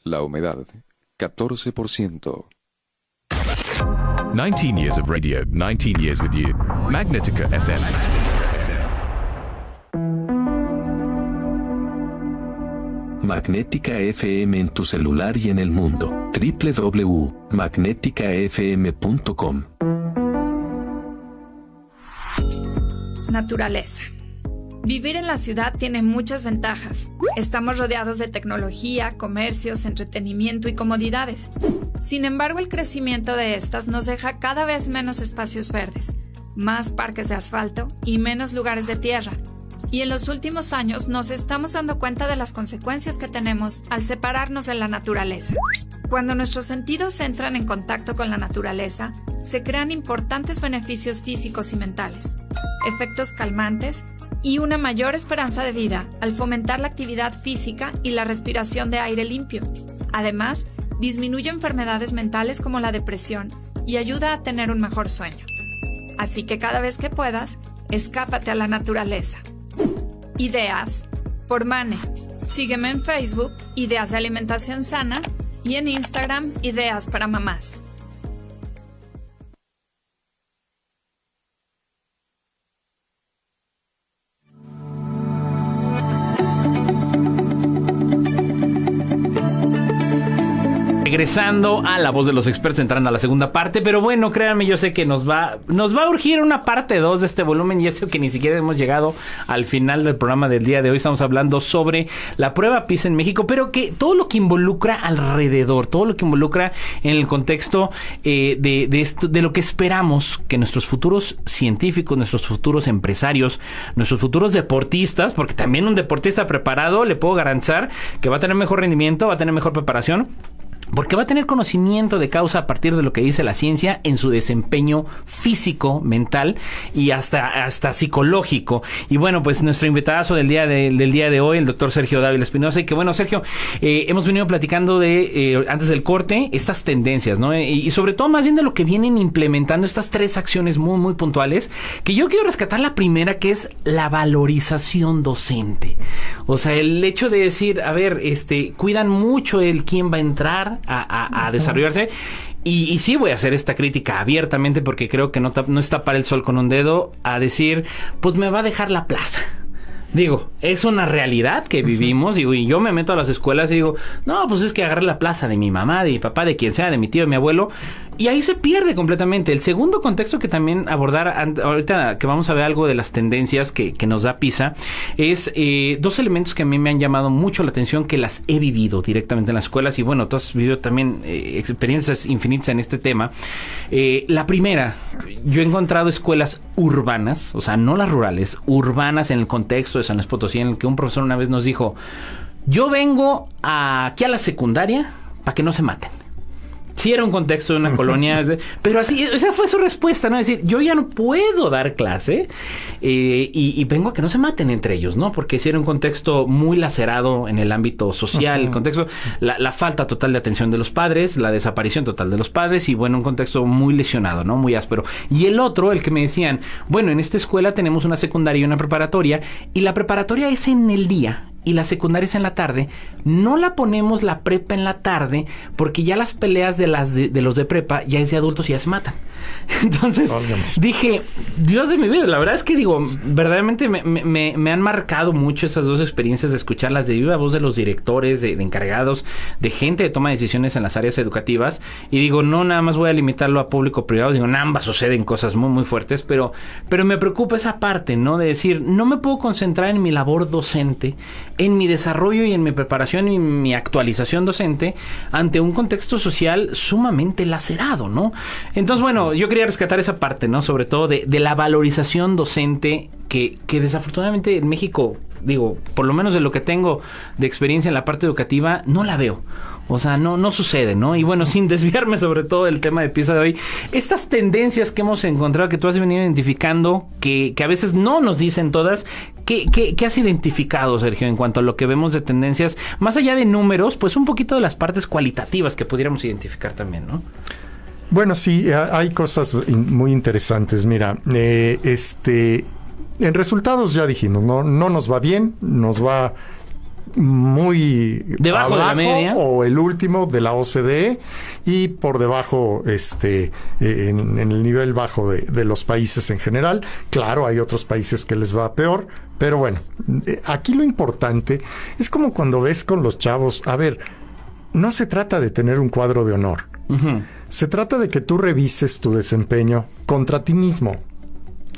La humedad 14%.
19 years of radio, 19 years with you. Magnetica FM.
Magnética FM en tu celular y en el mundo. www.magneticafm.com.
Naturaleza. Vivir en la ciudad tiene muchas ventajas. Estamos rodeados de tecnología, comercios, entretenimiento y comodidades. Sin embargo, el crecimiento de estas nos deja cada vez menos espacios verdes, más parques de asfalto y menos lugares de tierra. Y en los últimos años nos estamos dando cuenta de las consecuencias que tenemos al separarnos de la naturaleza. Cuando nuestros sentidos entran en contacto con la naturaleza, se crean importantes beneficios físicos y mentales, efectos calmantes y una mayor esperanza de vida al fomentar la actividad física y la respiración de aire limpio. Además, disminuye enfermedades mentales como la depresión y ayuda a tener un mejor sueño. Así que cada vez que puedas, escápate a la naturaleza. Ideas por Mane. Sígueme en Facebook, Ideas de Alimentación Sana, y en Instagram, Ideas para Mamás.
regresando a La Voz de los Expertos, entrando a la segunda parte. Pero bueno, créanme, yo sé que nos va a urgir una parte 2 de este volumen, y eso que ni siquiera hemos llegado al final del programa del día de hoy. Estamos hablando sobre la prueba PISA en México, pero que todo lo que involucra alrededor, todo lo que involucra en el contexto de esto, de lo que esperamos que nuestros futuros científicos, nuestros futuros empresarios, nuestros futuros deportistas, porque también un deportista preparado le puedo garantizar que va a tener mejor rendimiento, va a tener mejor preparación, porque va a tener conocimiento de causa a partir de lo que dice la ciencia en su desempeño físico, mental y hasta psicológico. Y bueno, pues nuestro invitadazo del día de hoy, el doctor Sergio Dávila Espinosa. Y que bueno, Sergio, hemos venido platicando de, antes del corte, estas tendencias, ¿no? Y sobre todo más bien de lo que vienen implementando estas 3 acciones muy, muy puntuales, que yo quiero rescatar la primera, que es la valorización docente. O sea, el hecho de decir, a ver, cuidan mucho el quién va a entrar a desarrollarse. Y sí voy a hacer esta crítica abiertamente, porque creo que no es tapar el sol con un dedo a decir, pues me va a dejar la plaza. Digo, es una realidad que vivimos, digo, y yo me meto a las escuelas y digo, no, pues es que agarré la plaza de mi mamá, de mi papá, de quien sea, de mi tío, de mi abuelo, y ahí se pierde completamente. El segundo contexto que también abordar, ahorita que vamos a ver algo de las tendencias que nos da PISA, es 2 elementos que a mí me han llamado mucho la atención, que las he vivido directamente en las escuelas, y bueno, tú has vivido también experiencias infinitas en este tema. La primera, yo he encontrado escuelas urbanas, o sea, no las rurales, urbanas, en el contexto de San Luis Potosí, en el que un profesor una vez nos dijo, yo vengo aquí a la secundaria para que no se maten. Sí, era un contexto de una colonia, pero así, esa fue su respuesta, ¿no? Es decir, yo ya no puedo dar clase y vengo a que no se maten entre ellos, ¿no? Porque sí era un contexto muy lacerado en el ámbito social, el contexto, la falta total de atención de los padres, la desaparición total de los padres y, bueno, un contexto muy lesionado, ¿no? Muy áspero. Y el otro, el que me decían, bueno, en esta escuela tenemos una secundaria y una preparatoria, y la preparatoria es en el día y la secundaria es en la tarde. No la ponemos la prepa en la tarde porque ya las peleas de los de prepa ya es de adultos y ya se matan. Entonces dije, Dios de mi vida, la verdad es que digo, verdaderamente me han marcado mucho esas 2 experiencias de escucharlas de viva voz de los directores, de encargados, de gente de toma de decisiones en las áreas educativas. Y digo, no nada más voy a limitarlo a público-privado, digo, en ambas suceden cosas muy, muy fuertes, pero me preocupa esa parte, ¿no? De decir, no me puedo concentrar en mi labor docente, en mi desarrollo y en mi preparación y mi actualización docente ante un contexto social sumamente lacerado, ¿no? Entonces, bueno, yo quería rescatar esa parte, ¿no? Sobre todo de la valorización docente que desafortunadamente en México, digo, por lo menos de lo que tengo de experiencia en la parte educativa, no la veo. O sea, no sucede, ¿no? Y bueno, sin desviarme sobre todo del tema de PISA de hoy, estas tendencias que hemos encontrado, que tú has venido identificando, que a veces no nos dicen todas, ¿qué has identificado, Sergio, en cuanto a lo que vemos de tendencias? Más allá de números, pues un poquito de las partes cualitativas que pudiéramos identificar también, ¿no?
Bueno, sí, hay cosas muy interesantes. Mira, en resultados ya dijimos, no nos va bien, nos va muy
debajo
abajo,
de la media,
o el último de la OCDE, y por debajo en el nivel bajo de los países en general. Claro, hay otros países que les va peor, pero bueno, aquí lo importante es como cuando ves con los chavos, a ver, no se trata de tener un cuadro de honor, se trata de que tú revises tu desempeño contra ti mismo.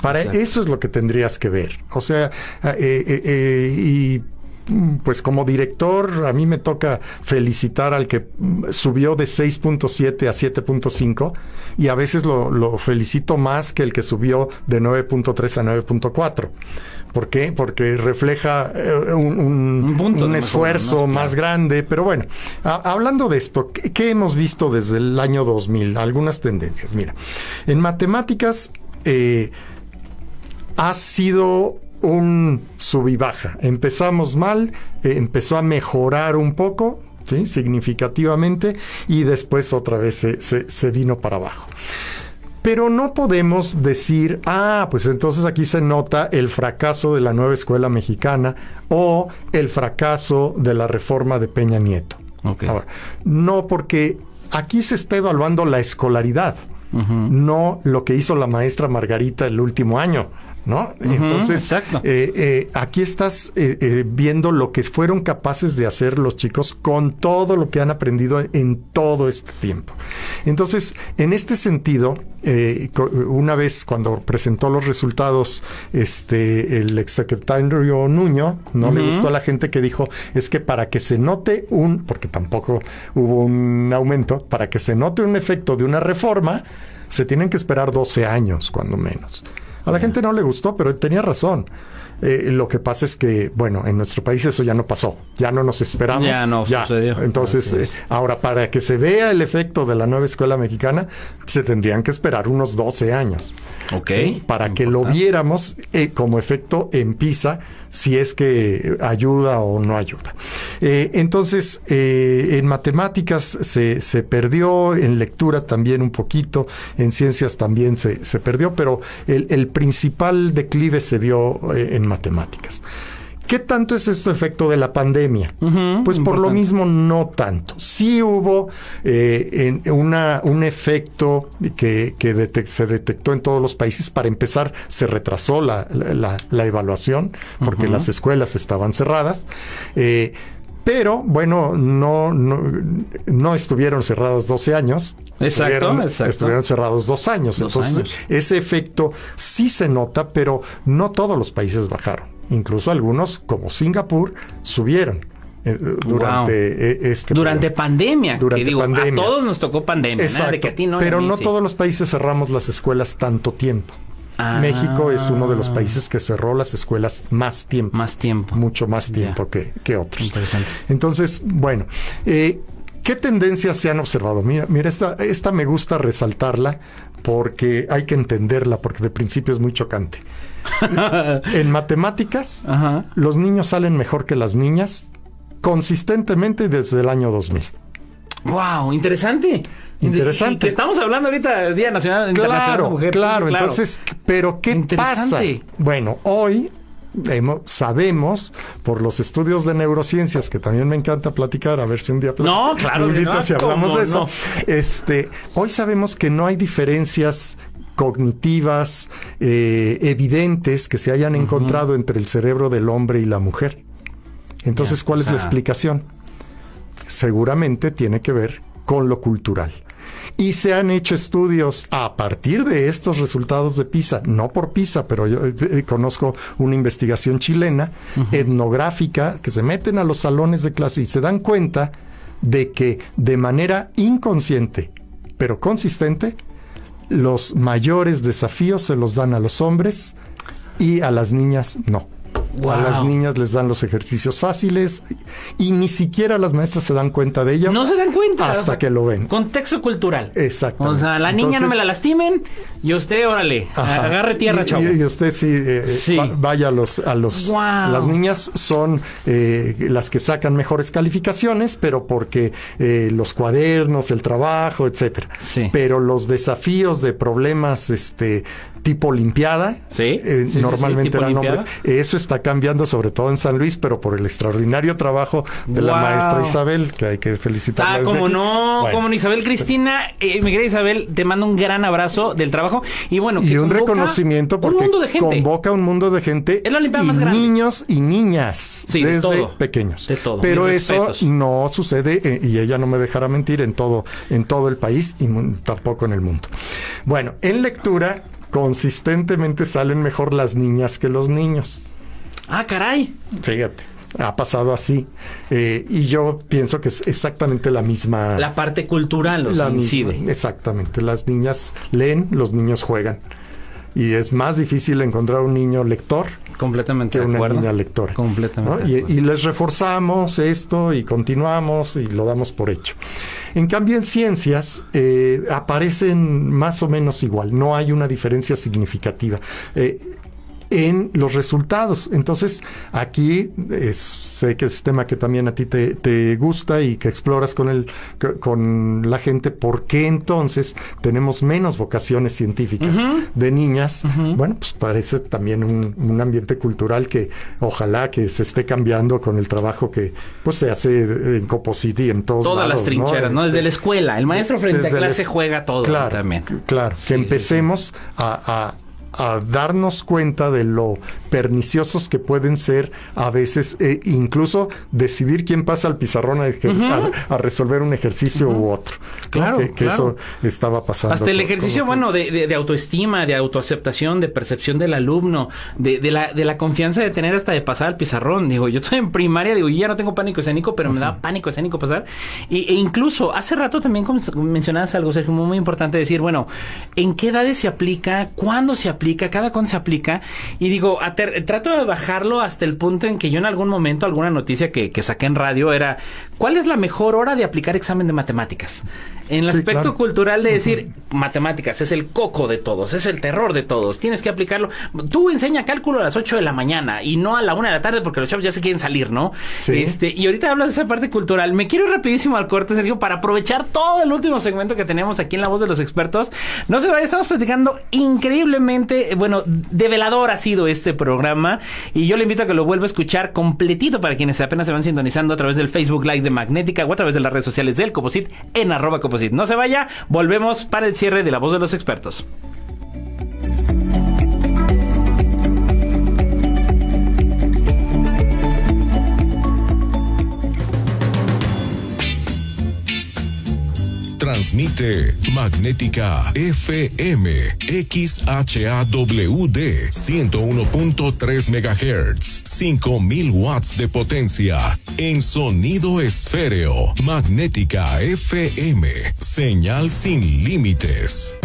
Para Exacto. Eso es lo que tendrías que ver. O sea, y pues como director a mí me toca felicitar al que subió de 6.7 a 7.5 y a veces lo felicito más que el que subió de 9.3 a 9.4. ¿Por qué? Porque refleja un esfuerzo más grande. Pero bueno, hablando de esto, ¿qué hemos visto desde el año 2000? Algunas tendencias. Mira, en matemáticas ha sido un sub y baja. Empezamos mal, empezó a mejorar un poco, ¿sí? Significativamente, y después otra vez se vino para abajo. Pero no podemos decir, pues entonces aquí se nota el fracaso de la nueva escuela mexicana o el fracaso de la reforma de Peña Nieto. Okay. Ahora, no, porque aquí se está evaluando la escolaridad, no lo que hizo la maestra Margarita el último año. ¿no? Entonces, aquí estás viendo lo que fueron capaces de hacer los chicos con todo lo que han aprendido en todo este tiempo. Entonces, en este sentido, una vez cuando presentó los resultados el exsecretario Nuño, no le gustó a la gente, que dijo, es que para que se note porque tampoco hubo un aumento, para que se note un efecto de una reforma, se tienen que esperar 12 años, cuando menos. A la gente no le gustó, pero tenía razón. Lo que pasa es que, bueno, en nuestro país eso ya no pasó. Ya no nos esperamos.
Ya no sucedió.
Entonces, ahora, para que se vea el efecto de la nueva escuela mexicana, se tendrían que esperar unos 12 años.
Ok.
¿Sí? Para que lo viéramos como efecto en PISA, si es que ayuda o no ayuda. Entonces, en matemáticas se perdió, en lectura también un poquito, en ciencias también se perdió, pero el principal declive se dio en matemáticas. ¿Qué tanto es este efecto de la pandemia? Pues por lo mismo no tanto. Sí hubo un efecto que se detectó en todos los países. Para empezar, se retrasó la evaluación porque las escuelas estaban cerradas. Pero, bueno, no estuvieron cerradas 12 años.
Exacto.
Estuvieron cerrados 2 años. Entonces, ese efecto sí se nota, pero no todos los países bajaron. Incluso algunos, como Singapur, subieron durante
pandemia. A todos nos tocó pandemia.
Exacto.
De que a ti no,
pero
a mí
no
sí.
Todos los países cerramos las escuelas tanto tiempo. México es uno de los países que cerró las escuelas más tiempo. Mucho más tiempo que otros.
Interesante.
Entonces, bueno, ¿qué tendencias se han observado? Mira, esta me gusta resaltarla porque hay que entenderla, porque de principio es muy chocante. En matemáticas, los niños salen mejor que las niñas consistentemente desde el año 2000.
¡Wow! Interesante.
Interesante.
Que estamos hablando ahorita del Día Nacional Internacional de la Mujer.
Claro. Entonces, ¿pero qué pasa? Bueno, hoy sabemos por los estudios de neurociencias, que también me encanta platicar, a ver si un día me invitas si hablamos de eso. Hoy sabemos que no hay diferencias cognitivas evidentes que se hayan encontrado entre el cerebro del hombre y la mujer. Entonces, ¿cuál es la explicación? Seguramente tiene que ver con lo cultural. Y se han hecho estudios a partir de estos resultados de PISA, no por PISA, pero yo conozco una investigación chilena, etnográfica, que se meten a los salones de clase y se dan cuenta de que de manera inconsciente, pero consistente, los mayores desafíos se los dan a los hombres y a las niñas no. Wow. A las niñas les dan los ejercicios fáciles y ni siquiera las maestras se dan cuenta de ello.
No se dan cuenta.
Hasta que lo ven.
Contexto cultural.
Exacto.
O sea, la niña no me la lastimen y usted, órale, agarre tierra, chavo.
Y usted vaya a los
wow.
Las niñas son las que sacan mejores calificaciones, pero porque los cuadernos, el trabajo, etcétera.
Sí.
Pero los desafíos de problemas tipo Olimpiada, normalmente eran hombres. Eso está cambiando, sobre todo en San Luis, pero por el extraordinario trabajo de la maestra Isabel, que hay que felicitarla.
Como no, Isabel Cristina, mi querida Isabel, te mando un gran abrazo del trabajo y bueno,
y un reconocimiento porque convoca un mundo de gente,
es la Olimpiada más grande.
Niños y niñas desde pequeños.
De todo.
Pero eso no sucede, y ella no me dejará mentir, en todo el país y tampoco en el mundo. Bueno, en lectura consistentemente salen mejor las niñas que los niños.
Ah, caray.
Fíjate, ha pasado así. Y yo pienso que es exactamente la misma...
La parte cultural incide.
Exactamente. Las niñas leen, los niños juegan. Y es más difícil encontrar un niño lector
completamente
que una niña lectora.
Completamente.
¿No? Y les reforzamos esto y continuamos y lo damos por hecho. En cambio, en ciencias aparecen más o menos igual. No hay una diferencia significativa en los resultados. Entonces, aquí sé que es tema que también a ti te gusta y que exploras con la gente. ¿Por qué entonces tenemos menos vocaciones científicas de niñas? Bueno, pues parece también un ambiente cultural que ojalá que se esté cambiando con el trabajo que pues se hace en Coposit y en todas
las trincheras, ¿no? Desde la escuela. El maestro frente a clase juega todo
claro,
también.
Claro, que empecemos a a darnos cuenta de lo perniciosos que pueden ser a veces, incluso decidir quién pasa al pizarrón a resolver un ejercicio u otro.
Claro,
que eso estaba pasando.
Hasta el ejercicio, de autoestima, de autoaceptación, de percepción del alumno, de la confianza de tener hasta de pasar al pizarrón. Digo, yo estoy en primaria, digo, ya no tengo pánico escénico, pero me da pánico escénico pasar. E incluso, hace rato también mencionabas algo, Sergio, muy importante decir, bueno, ¿en qué edades se aplica? ¿Cuándo se aplica? ¿Cada cuándo se aplica? Y digo, trato de bajarlo hasta el punto en que yo en algún momento, alguna noticia que saqué en radio era, ¿cuál es la mejor hora de aplicar examen de matemáticas? En el aspecto cultural de decir, matemáticas es el coco de todos, es el terror de todos, tienes que aplicarlo. Tú enseña cálculo a las 8 de la mañana y no a la 1 de la tarde porque los chavos ya se quieren salir, ¿no? Sí. Y ahorita hablas de esa parte cultural. Me quiero ir rapidísimo al corte, Sergio, para aprovechar todo el último segmento que tenemos aquí en La Voz de los Expertos. No se vaya, estamos platicando increíblemente, develador ha sido este programa y yo le invito a que lo vuelva a escuchar completito para quienes apenas se van sintonizando a través del Facebook Live de Magnética o a través de las redes sociales del Coposit en @Coposit. No se vaya, volvemos para el cierre de La Voz de los Expertos.
Transmite Magnética FM XHAWD 101.3 MHz, 5000 watts de potencia en sonido esféreo. Magnética FM, señal sin límites.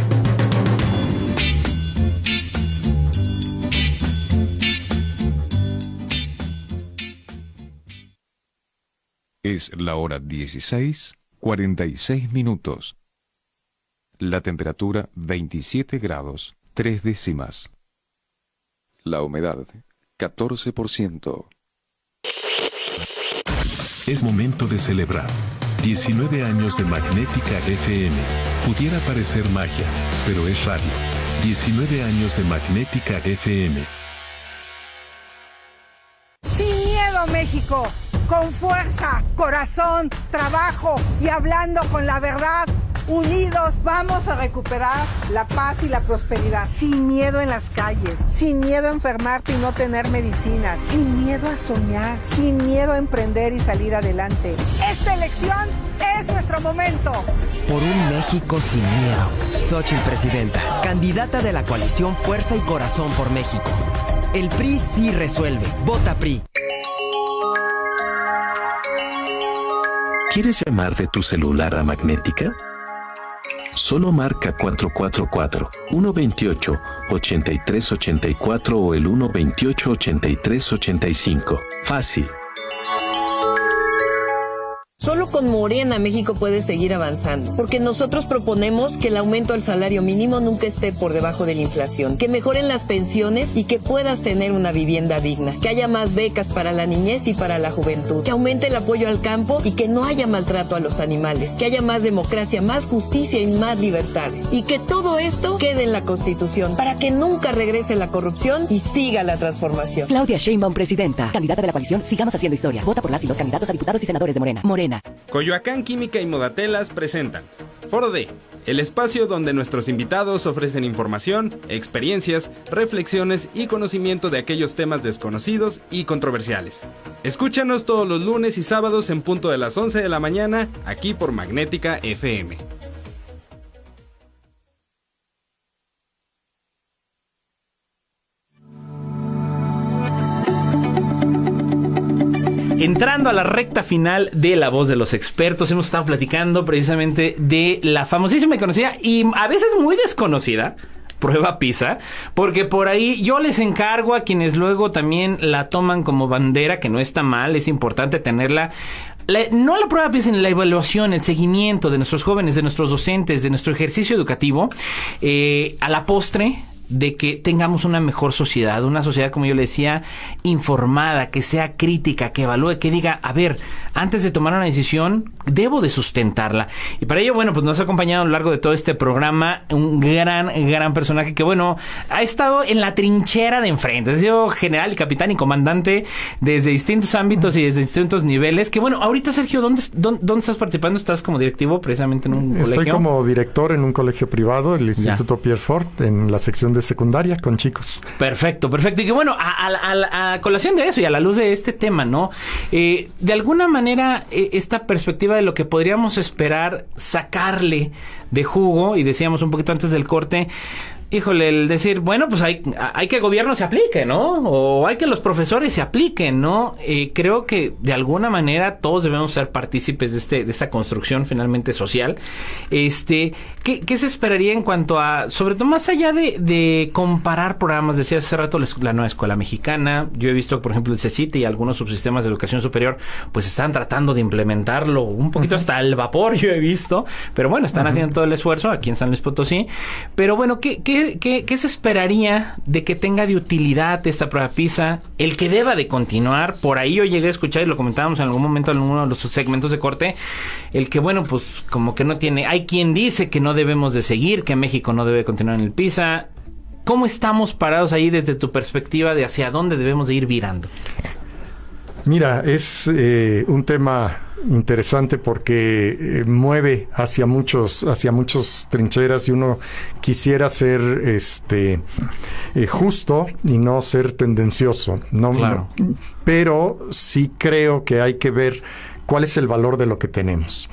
Es la hora 16:46 minutos. La temperatura 27 grados 3 décimas. La humedad 14%.
Es momento de celebrar. 19 años de Magnética FM. Pudiera parecer magia, pero es radio. 19 años de Magnética FM.
Sin miedo, México. Con fuerza, corazón, trabajo y hablando con la verdad, unidos vamos a recuperar la paz y la prosperidad. Sin miedo en las calles, sin miedo a enfermarte y no tener medicinas, sin miedo a soñar, sin miedo a emprender y salir adelante. Esta elección es nuestro momento.
Por un México sin miedo. Xóchitl Presidenta, candidata de la coalición Fuerza y Corazón por México. El PRI sí resuelve. Vota PRI.
¿Quieres llamar de tu celular a Magnética? Solo marca 444-128-8384 o el 128-8385. Fácil.
Solo con Morena México puede seguir avanzando, porque nosotros proponemos que el aumento del salario mínimo nunca esté por debajo de la inflación, que mejoren las pensiones y que puedas tener una vivienda digna, que haya más becas para la niñez y para la juventud, que aumente el apoyo al campo y que no haya maltrato a los animales, que haya más democracia, más justicia y más libertades, y que todo esto quede en la Constitución, para que nunca regrese la corrupción y siga la transformación.
Claudia Sheinbaum, presidenta, candidata de la coalición Sigamos Haciendo Historia. Vota por las y los candidatos a diputados y senadores de Morena. Morena.
Coyoacán Química y Modatelas presentan Foro D, el espacio donde nuestros invitados ofrecen información, experiencias, reflexiones y conocimiento de aquellos temas desconocidos y controversiales. Escúchanos todos los lunes y sábados en punto de las 11 de la mañana, aquí por Magnética FM.
Entrando a la recta final de La Voz de los Expertos, hemos estado platicando precisamente de la famosísima y conocida y a veces muy desconocida prueba PISA, porque por ahí yo les encargo a quienes luego también la toman como bandera, que no está mal, es importante tenerla. No la prueba PISA, en la evaluación, el seguimiento de nuestros jóvenes, de nuestros docentes, de nuestro ejercicio educativo, a la postre de que tengamos una mejor sociedad, una sociedad, como yo le decía, informada, que sea crítica, que evalúe, que diga, a ver, antes de tomar una decisión, debo de sustentarla. Y para ello, bueno, pues nos ha acompañado a lo largo de todo este programa un gran personaje que, bueno, ha estado en la trinchera de enfrente, ha sido general y capitán y comandante desde distintos ámbitos y desde distintos niveles, que bueno, ahorita, Sergio, ¿dónde estás participando? ¿Estás como directivo precisamente en un colegio?
Estoy como director en un colegio privado, el Instituto Pierre Fort, en la sección de secundaria con chicos.
Perfecto. Y que bueno, a colación de eso y a la luz de este tema, ¿no? De alguna manera, esta perspectiva de lo que podríamos esperar sacarle de jugo, y decíamos un poquito antes del corte, híjole, el decir, bueno, pues hay que el gobierno se aplique, ¿no? O hay que los profesores se apliquen, ¿no? Creo que de alguna manera todos debemos ser partícipes de esta construcción finalmente social. ¿Qué se esperaría en cuanto a, sobre todo más allá de comparar programas? Decía hace rato la nueva escuela mexicana. Yo he visto, por ejemplo, el CECITE y algunos subsistemas de educación superior, pues están tratando de implementarlo un poquito hasta al vapor, yo he visto. Pero bueno, están haciendo todo el esfuerzo aquí en San Luis Potosí. Pero bueno, ¿qué se esperaría de que tenga de utilidad esta prueba PISA? El que deba de continuar. Por ahí yo llegué a escuchar, y lo comentábamos en algún momento en uno de los segmentos de corte, el que, bueno, pues como que no tiene... Hay quien dice que no debemos de seguir, que México no debe continuar en el PISA. ¿Cómo estamos parados ahí desde tu perspectiva de hacia dónde debemos de ir virando?
Mira, es un tema interesante porque mueve hacia muchos trincheras, y uno quisiera ser justo y no ser tendencioso, ¿no?
Claro.
Pero sí creo que hay que ver cuál es el valor de lo que tenemos.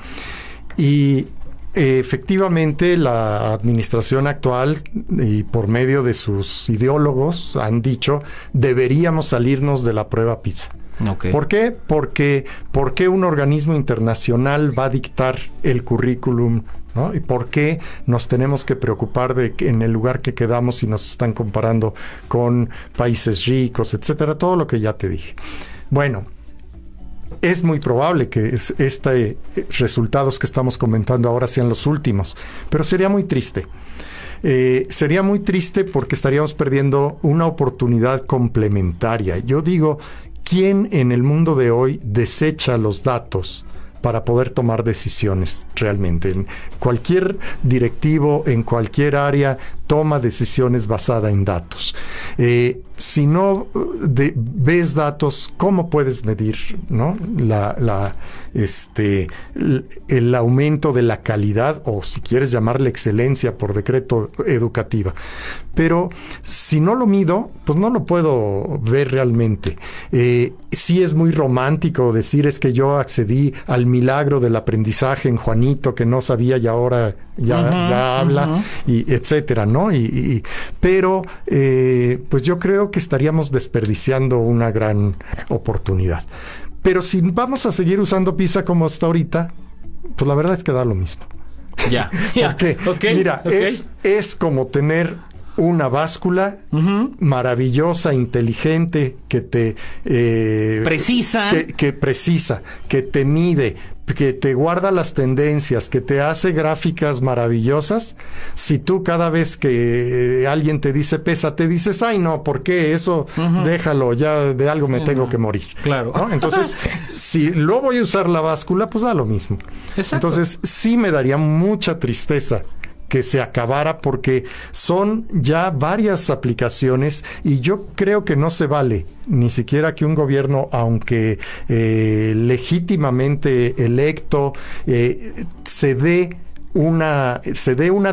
Y efectivamente la administración actual, y por medio de sus ideólogos, han dicho deberíamos salirnos de la prueba PISA.
Okay.
¿Por qué? Porque un organismo internacional va a dictar el currículum, ¿no? ¿Y por qué nos tenemos que preocupar de que en el lugar que quedamos si nos están comparando con países ricos, etcétera? Todo lo que ya te dije. Bueno, es muy probable que resultados que estamos comentando ahora sean los últimos, pero sería muy triste. Sería muy triste porque estaríamos perdiendo una oportunidad complementaria. Yo digo, ¿quién en el mundo de hoy desecha los datos para poder tomar decisiones realmente? En cualquier directivo, en cualquier área, toma decisiones basadas en datos. Si no ves datos, ¿cómo puedes medir, ¿no? El aumento de la calidad, o si quieres llamarle excelencia por decreto educativa? Pero si no lo mido, pues no lo puedo ver realmente. Sí es muy romántico decir, es que yo accedí al milagro del aprendizaje en Juanito, que no sabía y ahora ya habla, y etcétera, ¿no? Pero pues yo creo que estaríamos desperdiciando una gran oportunidad. Pero si vamos a seguir usando PISA como hasta ahorita, pues la verdad es que da lo mismo.
Ya.
Porque, mira, es como tener una báscula maravillosa, inteligente, que te...
precisa.
Que precisa, que te mide, que te guarda las tendencias, que te hace gráficas maravillosas. Si tú cada vez que alguien te dice pesa, te dices, ay no, ¿por qué? Eso déjalo, ya de algo me tengo que morir.
Claro.
¿No? Entonces, si luego voy a usar la báscula, pues da lo mismo.
Exacto.
Entonces, sí me daría mucha tristeza que se acabara, porque son ya varias aplicaciones, y yo creo que no se vale ni siquiera que un gobierno, aunque legítimamente electo, se dé una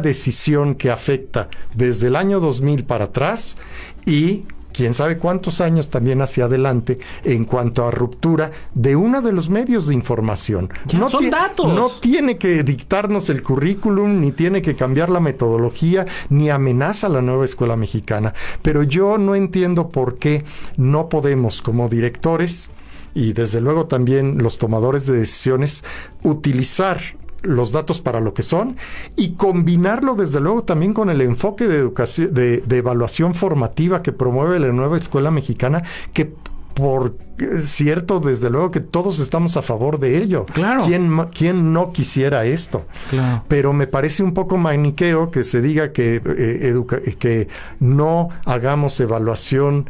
decisión que afecta desde el año 2000 para atrás y quién sabe cuántos años también hacia adelante en cuanto a ruptura de uno de los medios de información.
No son datos.
No tiene que dictarnos el currículum, ni tiene que cambiar la metodología, ni amenaza la nueva escuela mexicana. Pero yo no entiendo por qué no podemos, como directores, y desde luego también los tomadores de decisiones, utilizar los datos para lo que son y combinarlo desde luego también con el enfoque de educación, de evaluación formativa que promueve la nueva escuela mexicana, que por cierto, desde luego que todos estamos a favor de ello.
Claro.
¿Quién no quisiera esto?
Claro.
Pero me parece un poco maniqueo que se diga que no hagamos evaluación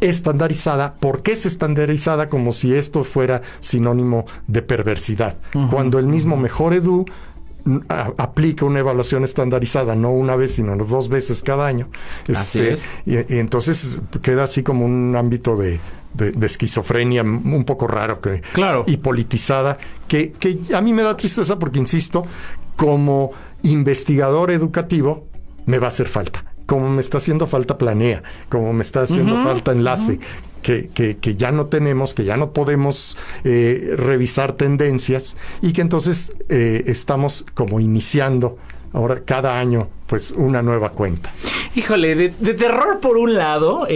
estandarizada. ¿Por qué es estandarizada? Como si esto fuera sinónimo de perversidad. Cuando el mismo Mejor Edu aplica una evaluación estandarizada, no una vez, sino 2 veces cada año.
Así es.
Y entonces queda así como un ámbito de esquizofrenia un poco raro
claro.
Y politizada, que a mí me da tristeza porque, insisto, como investigador educativo, me va a hacer falta. Como me está haciendo falta Planea, como me está haciendo falta Enlace, que ya no tenemos, que ya no podemos revisar tendencias, y que entonces estamos como iniciando ahora cada año pues una nueva cuenta.
Híjole, de terror por un lado,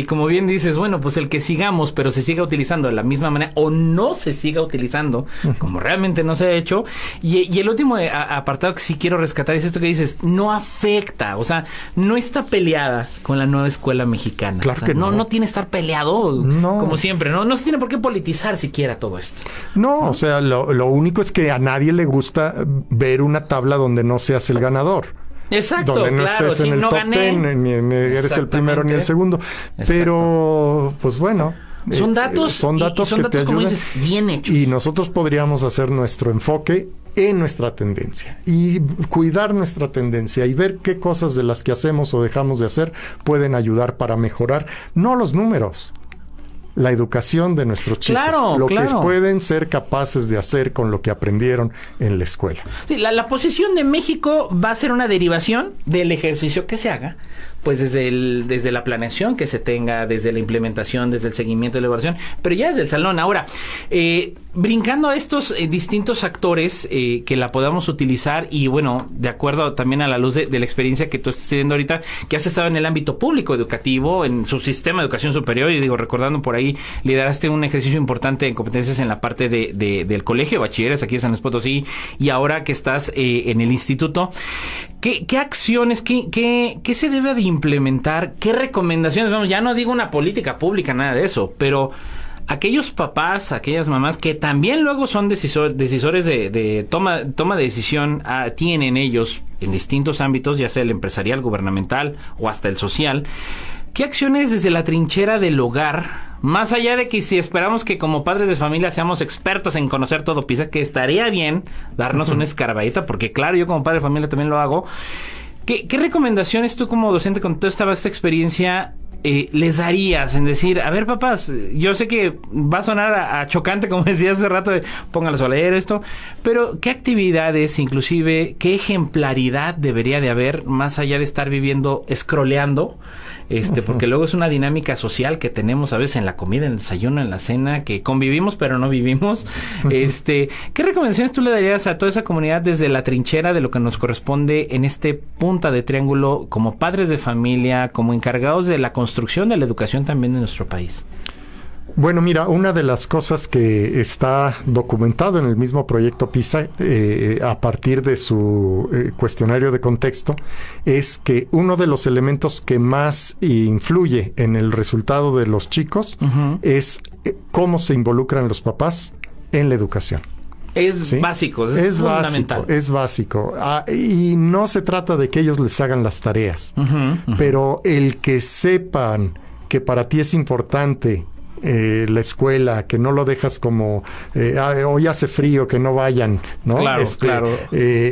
como bien dices, bueno, pues el que sigamos, pero se siga utilizando de la misma manera o no se siga utilizando como realmente no se ha hecho. Y el último apartado que sí quiero rescatar es esto que dices, no afecta, o sea, no está peleada con la nueva escuela mexicana.
Claro, o sea, que
no tiene que estar peleado como siempre, no se tiene por qué politizar siquiera todo esto.
No, o sea, lo único es que a nadie le gusta ver una tabla donde no seas el ganador.
Exacto,
donde no
claro,
estés en el
no
top
gané.
10, ni eres el primero ni el segundo.
Exacto.
Pero, pues bueno.
Son datos
que te
como
ayudan.
dices, bien hechos.
Y nosotros podríamos hacer nuestro enfoque en nuestra tendencia y cuidar nuestra tendencia y ver qué cosas de las que hacemos o dejamos de hacer pueden ayudar para mejorar, no los números, la educación de nuestros chicos, que pueden ser capaces de hacer con lo que aprendieron en la escuela.
Sí, la posición de México va a ser una derivación del ejercicio que se haga, pues desde la planeación que se tenga, desde la implementación, desde el seguimiento de la evaluación, pero ya desde el salón. Ahora, brincando a estos distintos actores que la podamos utilizar y bueno, de acuerdo también a la luz de la experiencia que tú estás teniendo ahorita, que has estado en el ámbito público educativo, en su sistema de educación superior, y digo, recordando por ahí, lideraste un ejercicio importante en competencias en la parte del colegio de bachilleres aquí en San Luis Potosí, y ahora que estás en el instituto, ¿qué acciones, qué se debe de implementar? ¿Qué recomendaciones? Vamos, ya no digo una política pública, nada de eso, pero aquellos papás, aquellas mamás que también luego son decisores de toma de decisión, tienen ellos en distintos ámbitos, ya sea el empresarial, gubernamental o hasta el social. ¿Qué acciones desde la trinchera del hogar, más allá de que si esperamos que como padres de familia seamos expertos en conocer todo PISA, que estaría bien darnos una escarbadita, porque claro, yo como padre de familia también lo hago? ¿Qué recomendaciones tú como docente con toda esta experiencia les darías en decir, a ver papás, yo sé que va a sonar a chocante, como decía hace rato, de póngalos a leer esto, pero qué actividades, inclusive, qué ejemplaridad debería de haber más allá de estar viviendo, scrolleando, porque luego es una dinámica social que tenemos a veces en la comida, en el desayuno, en la cena, que convivimos pero no vivimos. ¿Qué recomendaciones tú le darías a toda esa comunidad desde la trinchera de lo que nos corresponde en este punta de triángulo como padres de familia, como encargados de la construcción de la educación también de nuestro país?
Bueno, mira, una de las cosas que está documentado en el mismo proyecto PISA, a partir de su cuestionario de contexto, es que uno de los elementos que más influye en el resultado de los chicos es cómo se involucran los papás en la educación.
Es básico, es fundamental.
Es básico. Y no se trata de que ellos les hagan las tareas, pero el que sepan que para ti es importante la escuela, que no lo dejas como hoy hace frío, que no vayan, ¿no?
Claro, claro.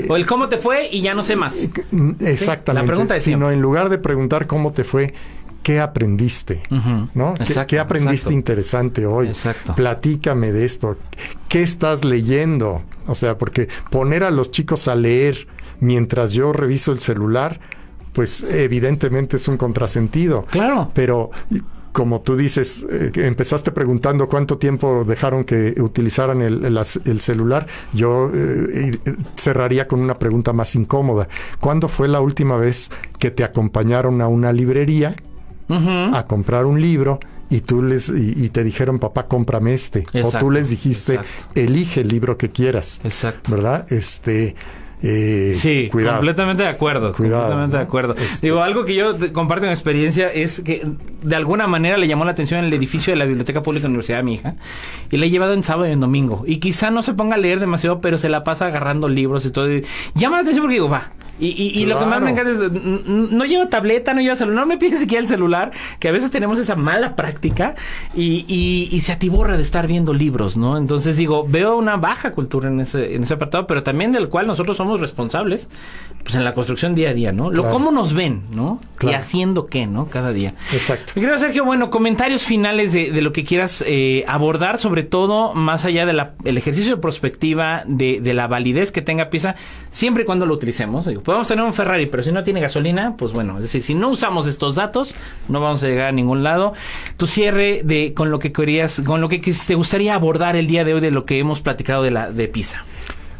O el cómo te fue y ya no sé más.
Exactamente.
La pregunta es
sino en lugar de preguntar cómo te fue, ¿qué aprendiste? ¿No? ¿Qué aprendiste interesante hoy?
Exacto.
Platícame de esto. ¿Qué estás leyendo? O sea, porque poner a los chicos a leer mientras yo reviso el celular, pues evidentemente es un contrasentido.
Claro.
Pero como tú dices, empezaste preguntando cuánto tiempo dejaron que utilizaran el celular. Yo cerraría con una pregunta más incómoda. ¿Cuándo fue la última vez que te acompañaron a una librería a comprar un libro y te dijeron, papá, cómprame este?
Exacto,
o tú les dijiste, elige el libro que quieras.
Exacto.
¿Verdad?
Sí,
cuidado.
Completamente de acuerdo.
Cuidado,
completamente de acuerdo. Digo, algo que yo comparto en experiencia es que de alguna manera le llamó la atención en el edificio de la Biblioteca Pública de la Universidad de mi hija, y le he llevado en sábado y en domingo, y quizá no se ponga a leer demasiado, pero se la pasa agarrando libros y todo, y llama la atención porque digo, va. Y lo que más me encanta es, no lleva tableta, no lleva celular, no me pide siquiera el celular, que a veces tenemos esa mala práctica, y se atiborra de estar viendo libros, ¿no? Entonces digo, veo una baja cultura en ese apartado, pero también del cual nosotros somos responsables, pues en la construcción día a día, ¿no?
Claro.
Cómo nos ven, ¿no?
Claro.
Y haciendo qué, ¿no? Cada día.
Exacto.
Mi querido Sergio, bueno, comentarios finales de lo que quieras abordar, sobre todo más allá de el ejercicio de prospectiva, de la validez que tenga PISA, siempre y cuando lo utilicemos. Digo, Podemos tener un Ferrari, pero si no tiene gasolina, pues bueno, es decir, si no usamos estos datos, no vamos a llegar a ningún lado. Tu cierre con lo que te gustaría abordar el día de hoy de lo que hemos platicado de PISA.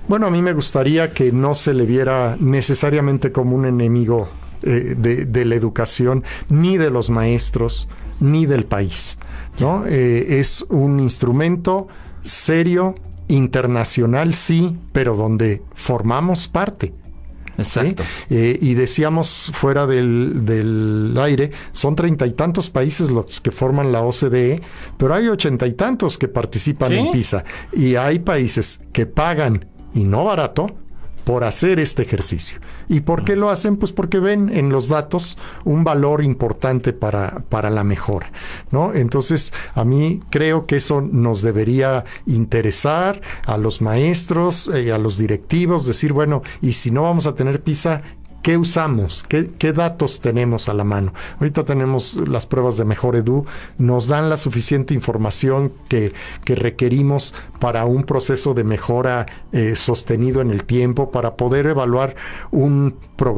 Bueno, a mí me gustaría que no se le viera necesariamente como un enemigo de la educación, ni de los maestros, ni del país, ¿no? Es un instrumento serio, internacional, sí, pero donde formamos parte.
Exacto.
¿Sí? Y decíamos fuera del aire, son 30 y tantos países los que forman la OCDE, pero hay 80 y tantos que participan en PISA. Y hay países que pagan, y no barato, por hacer este ejercicio. ¿Y por qué lo hacen? Pues porque ven en los datos un valor importante para la mejora, ¿no? Entonces, a mí creo que eso nos debería interesar a los maestros y a los directivos, decir, bueno, y si no vamos a tener PISA, ¿qué usamos? ¿Qué datos tenemos a la mano? Ahorita tenemos las pruebas de Mejor Edu, nos dan la suficiente información que requerimos para un proceso de mejora sostenido en el tiempo, para poder evaluar un programa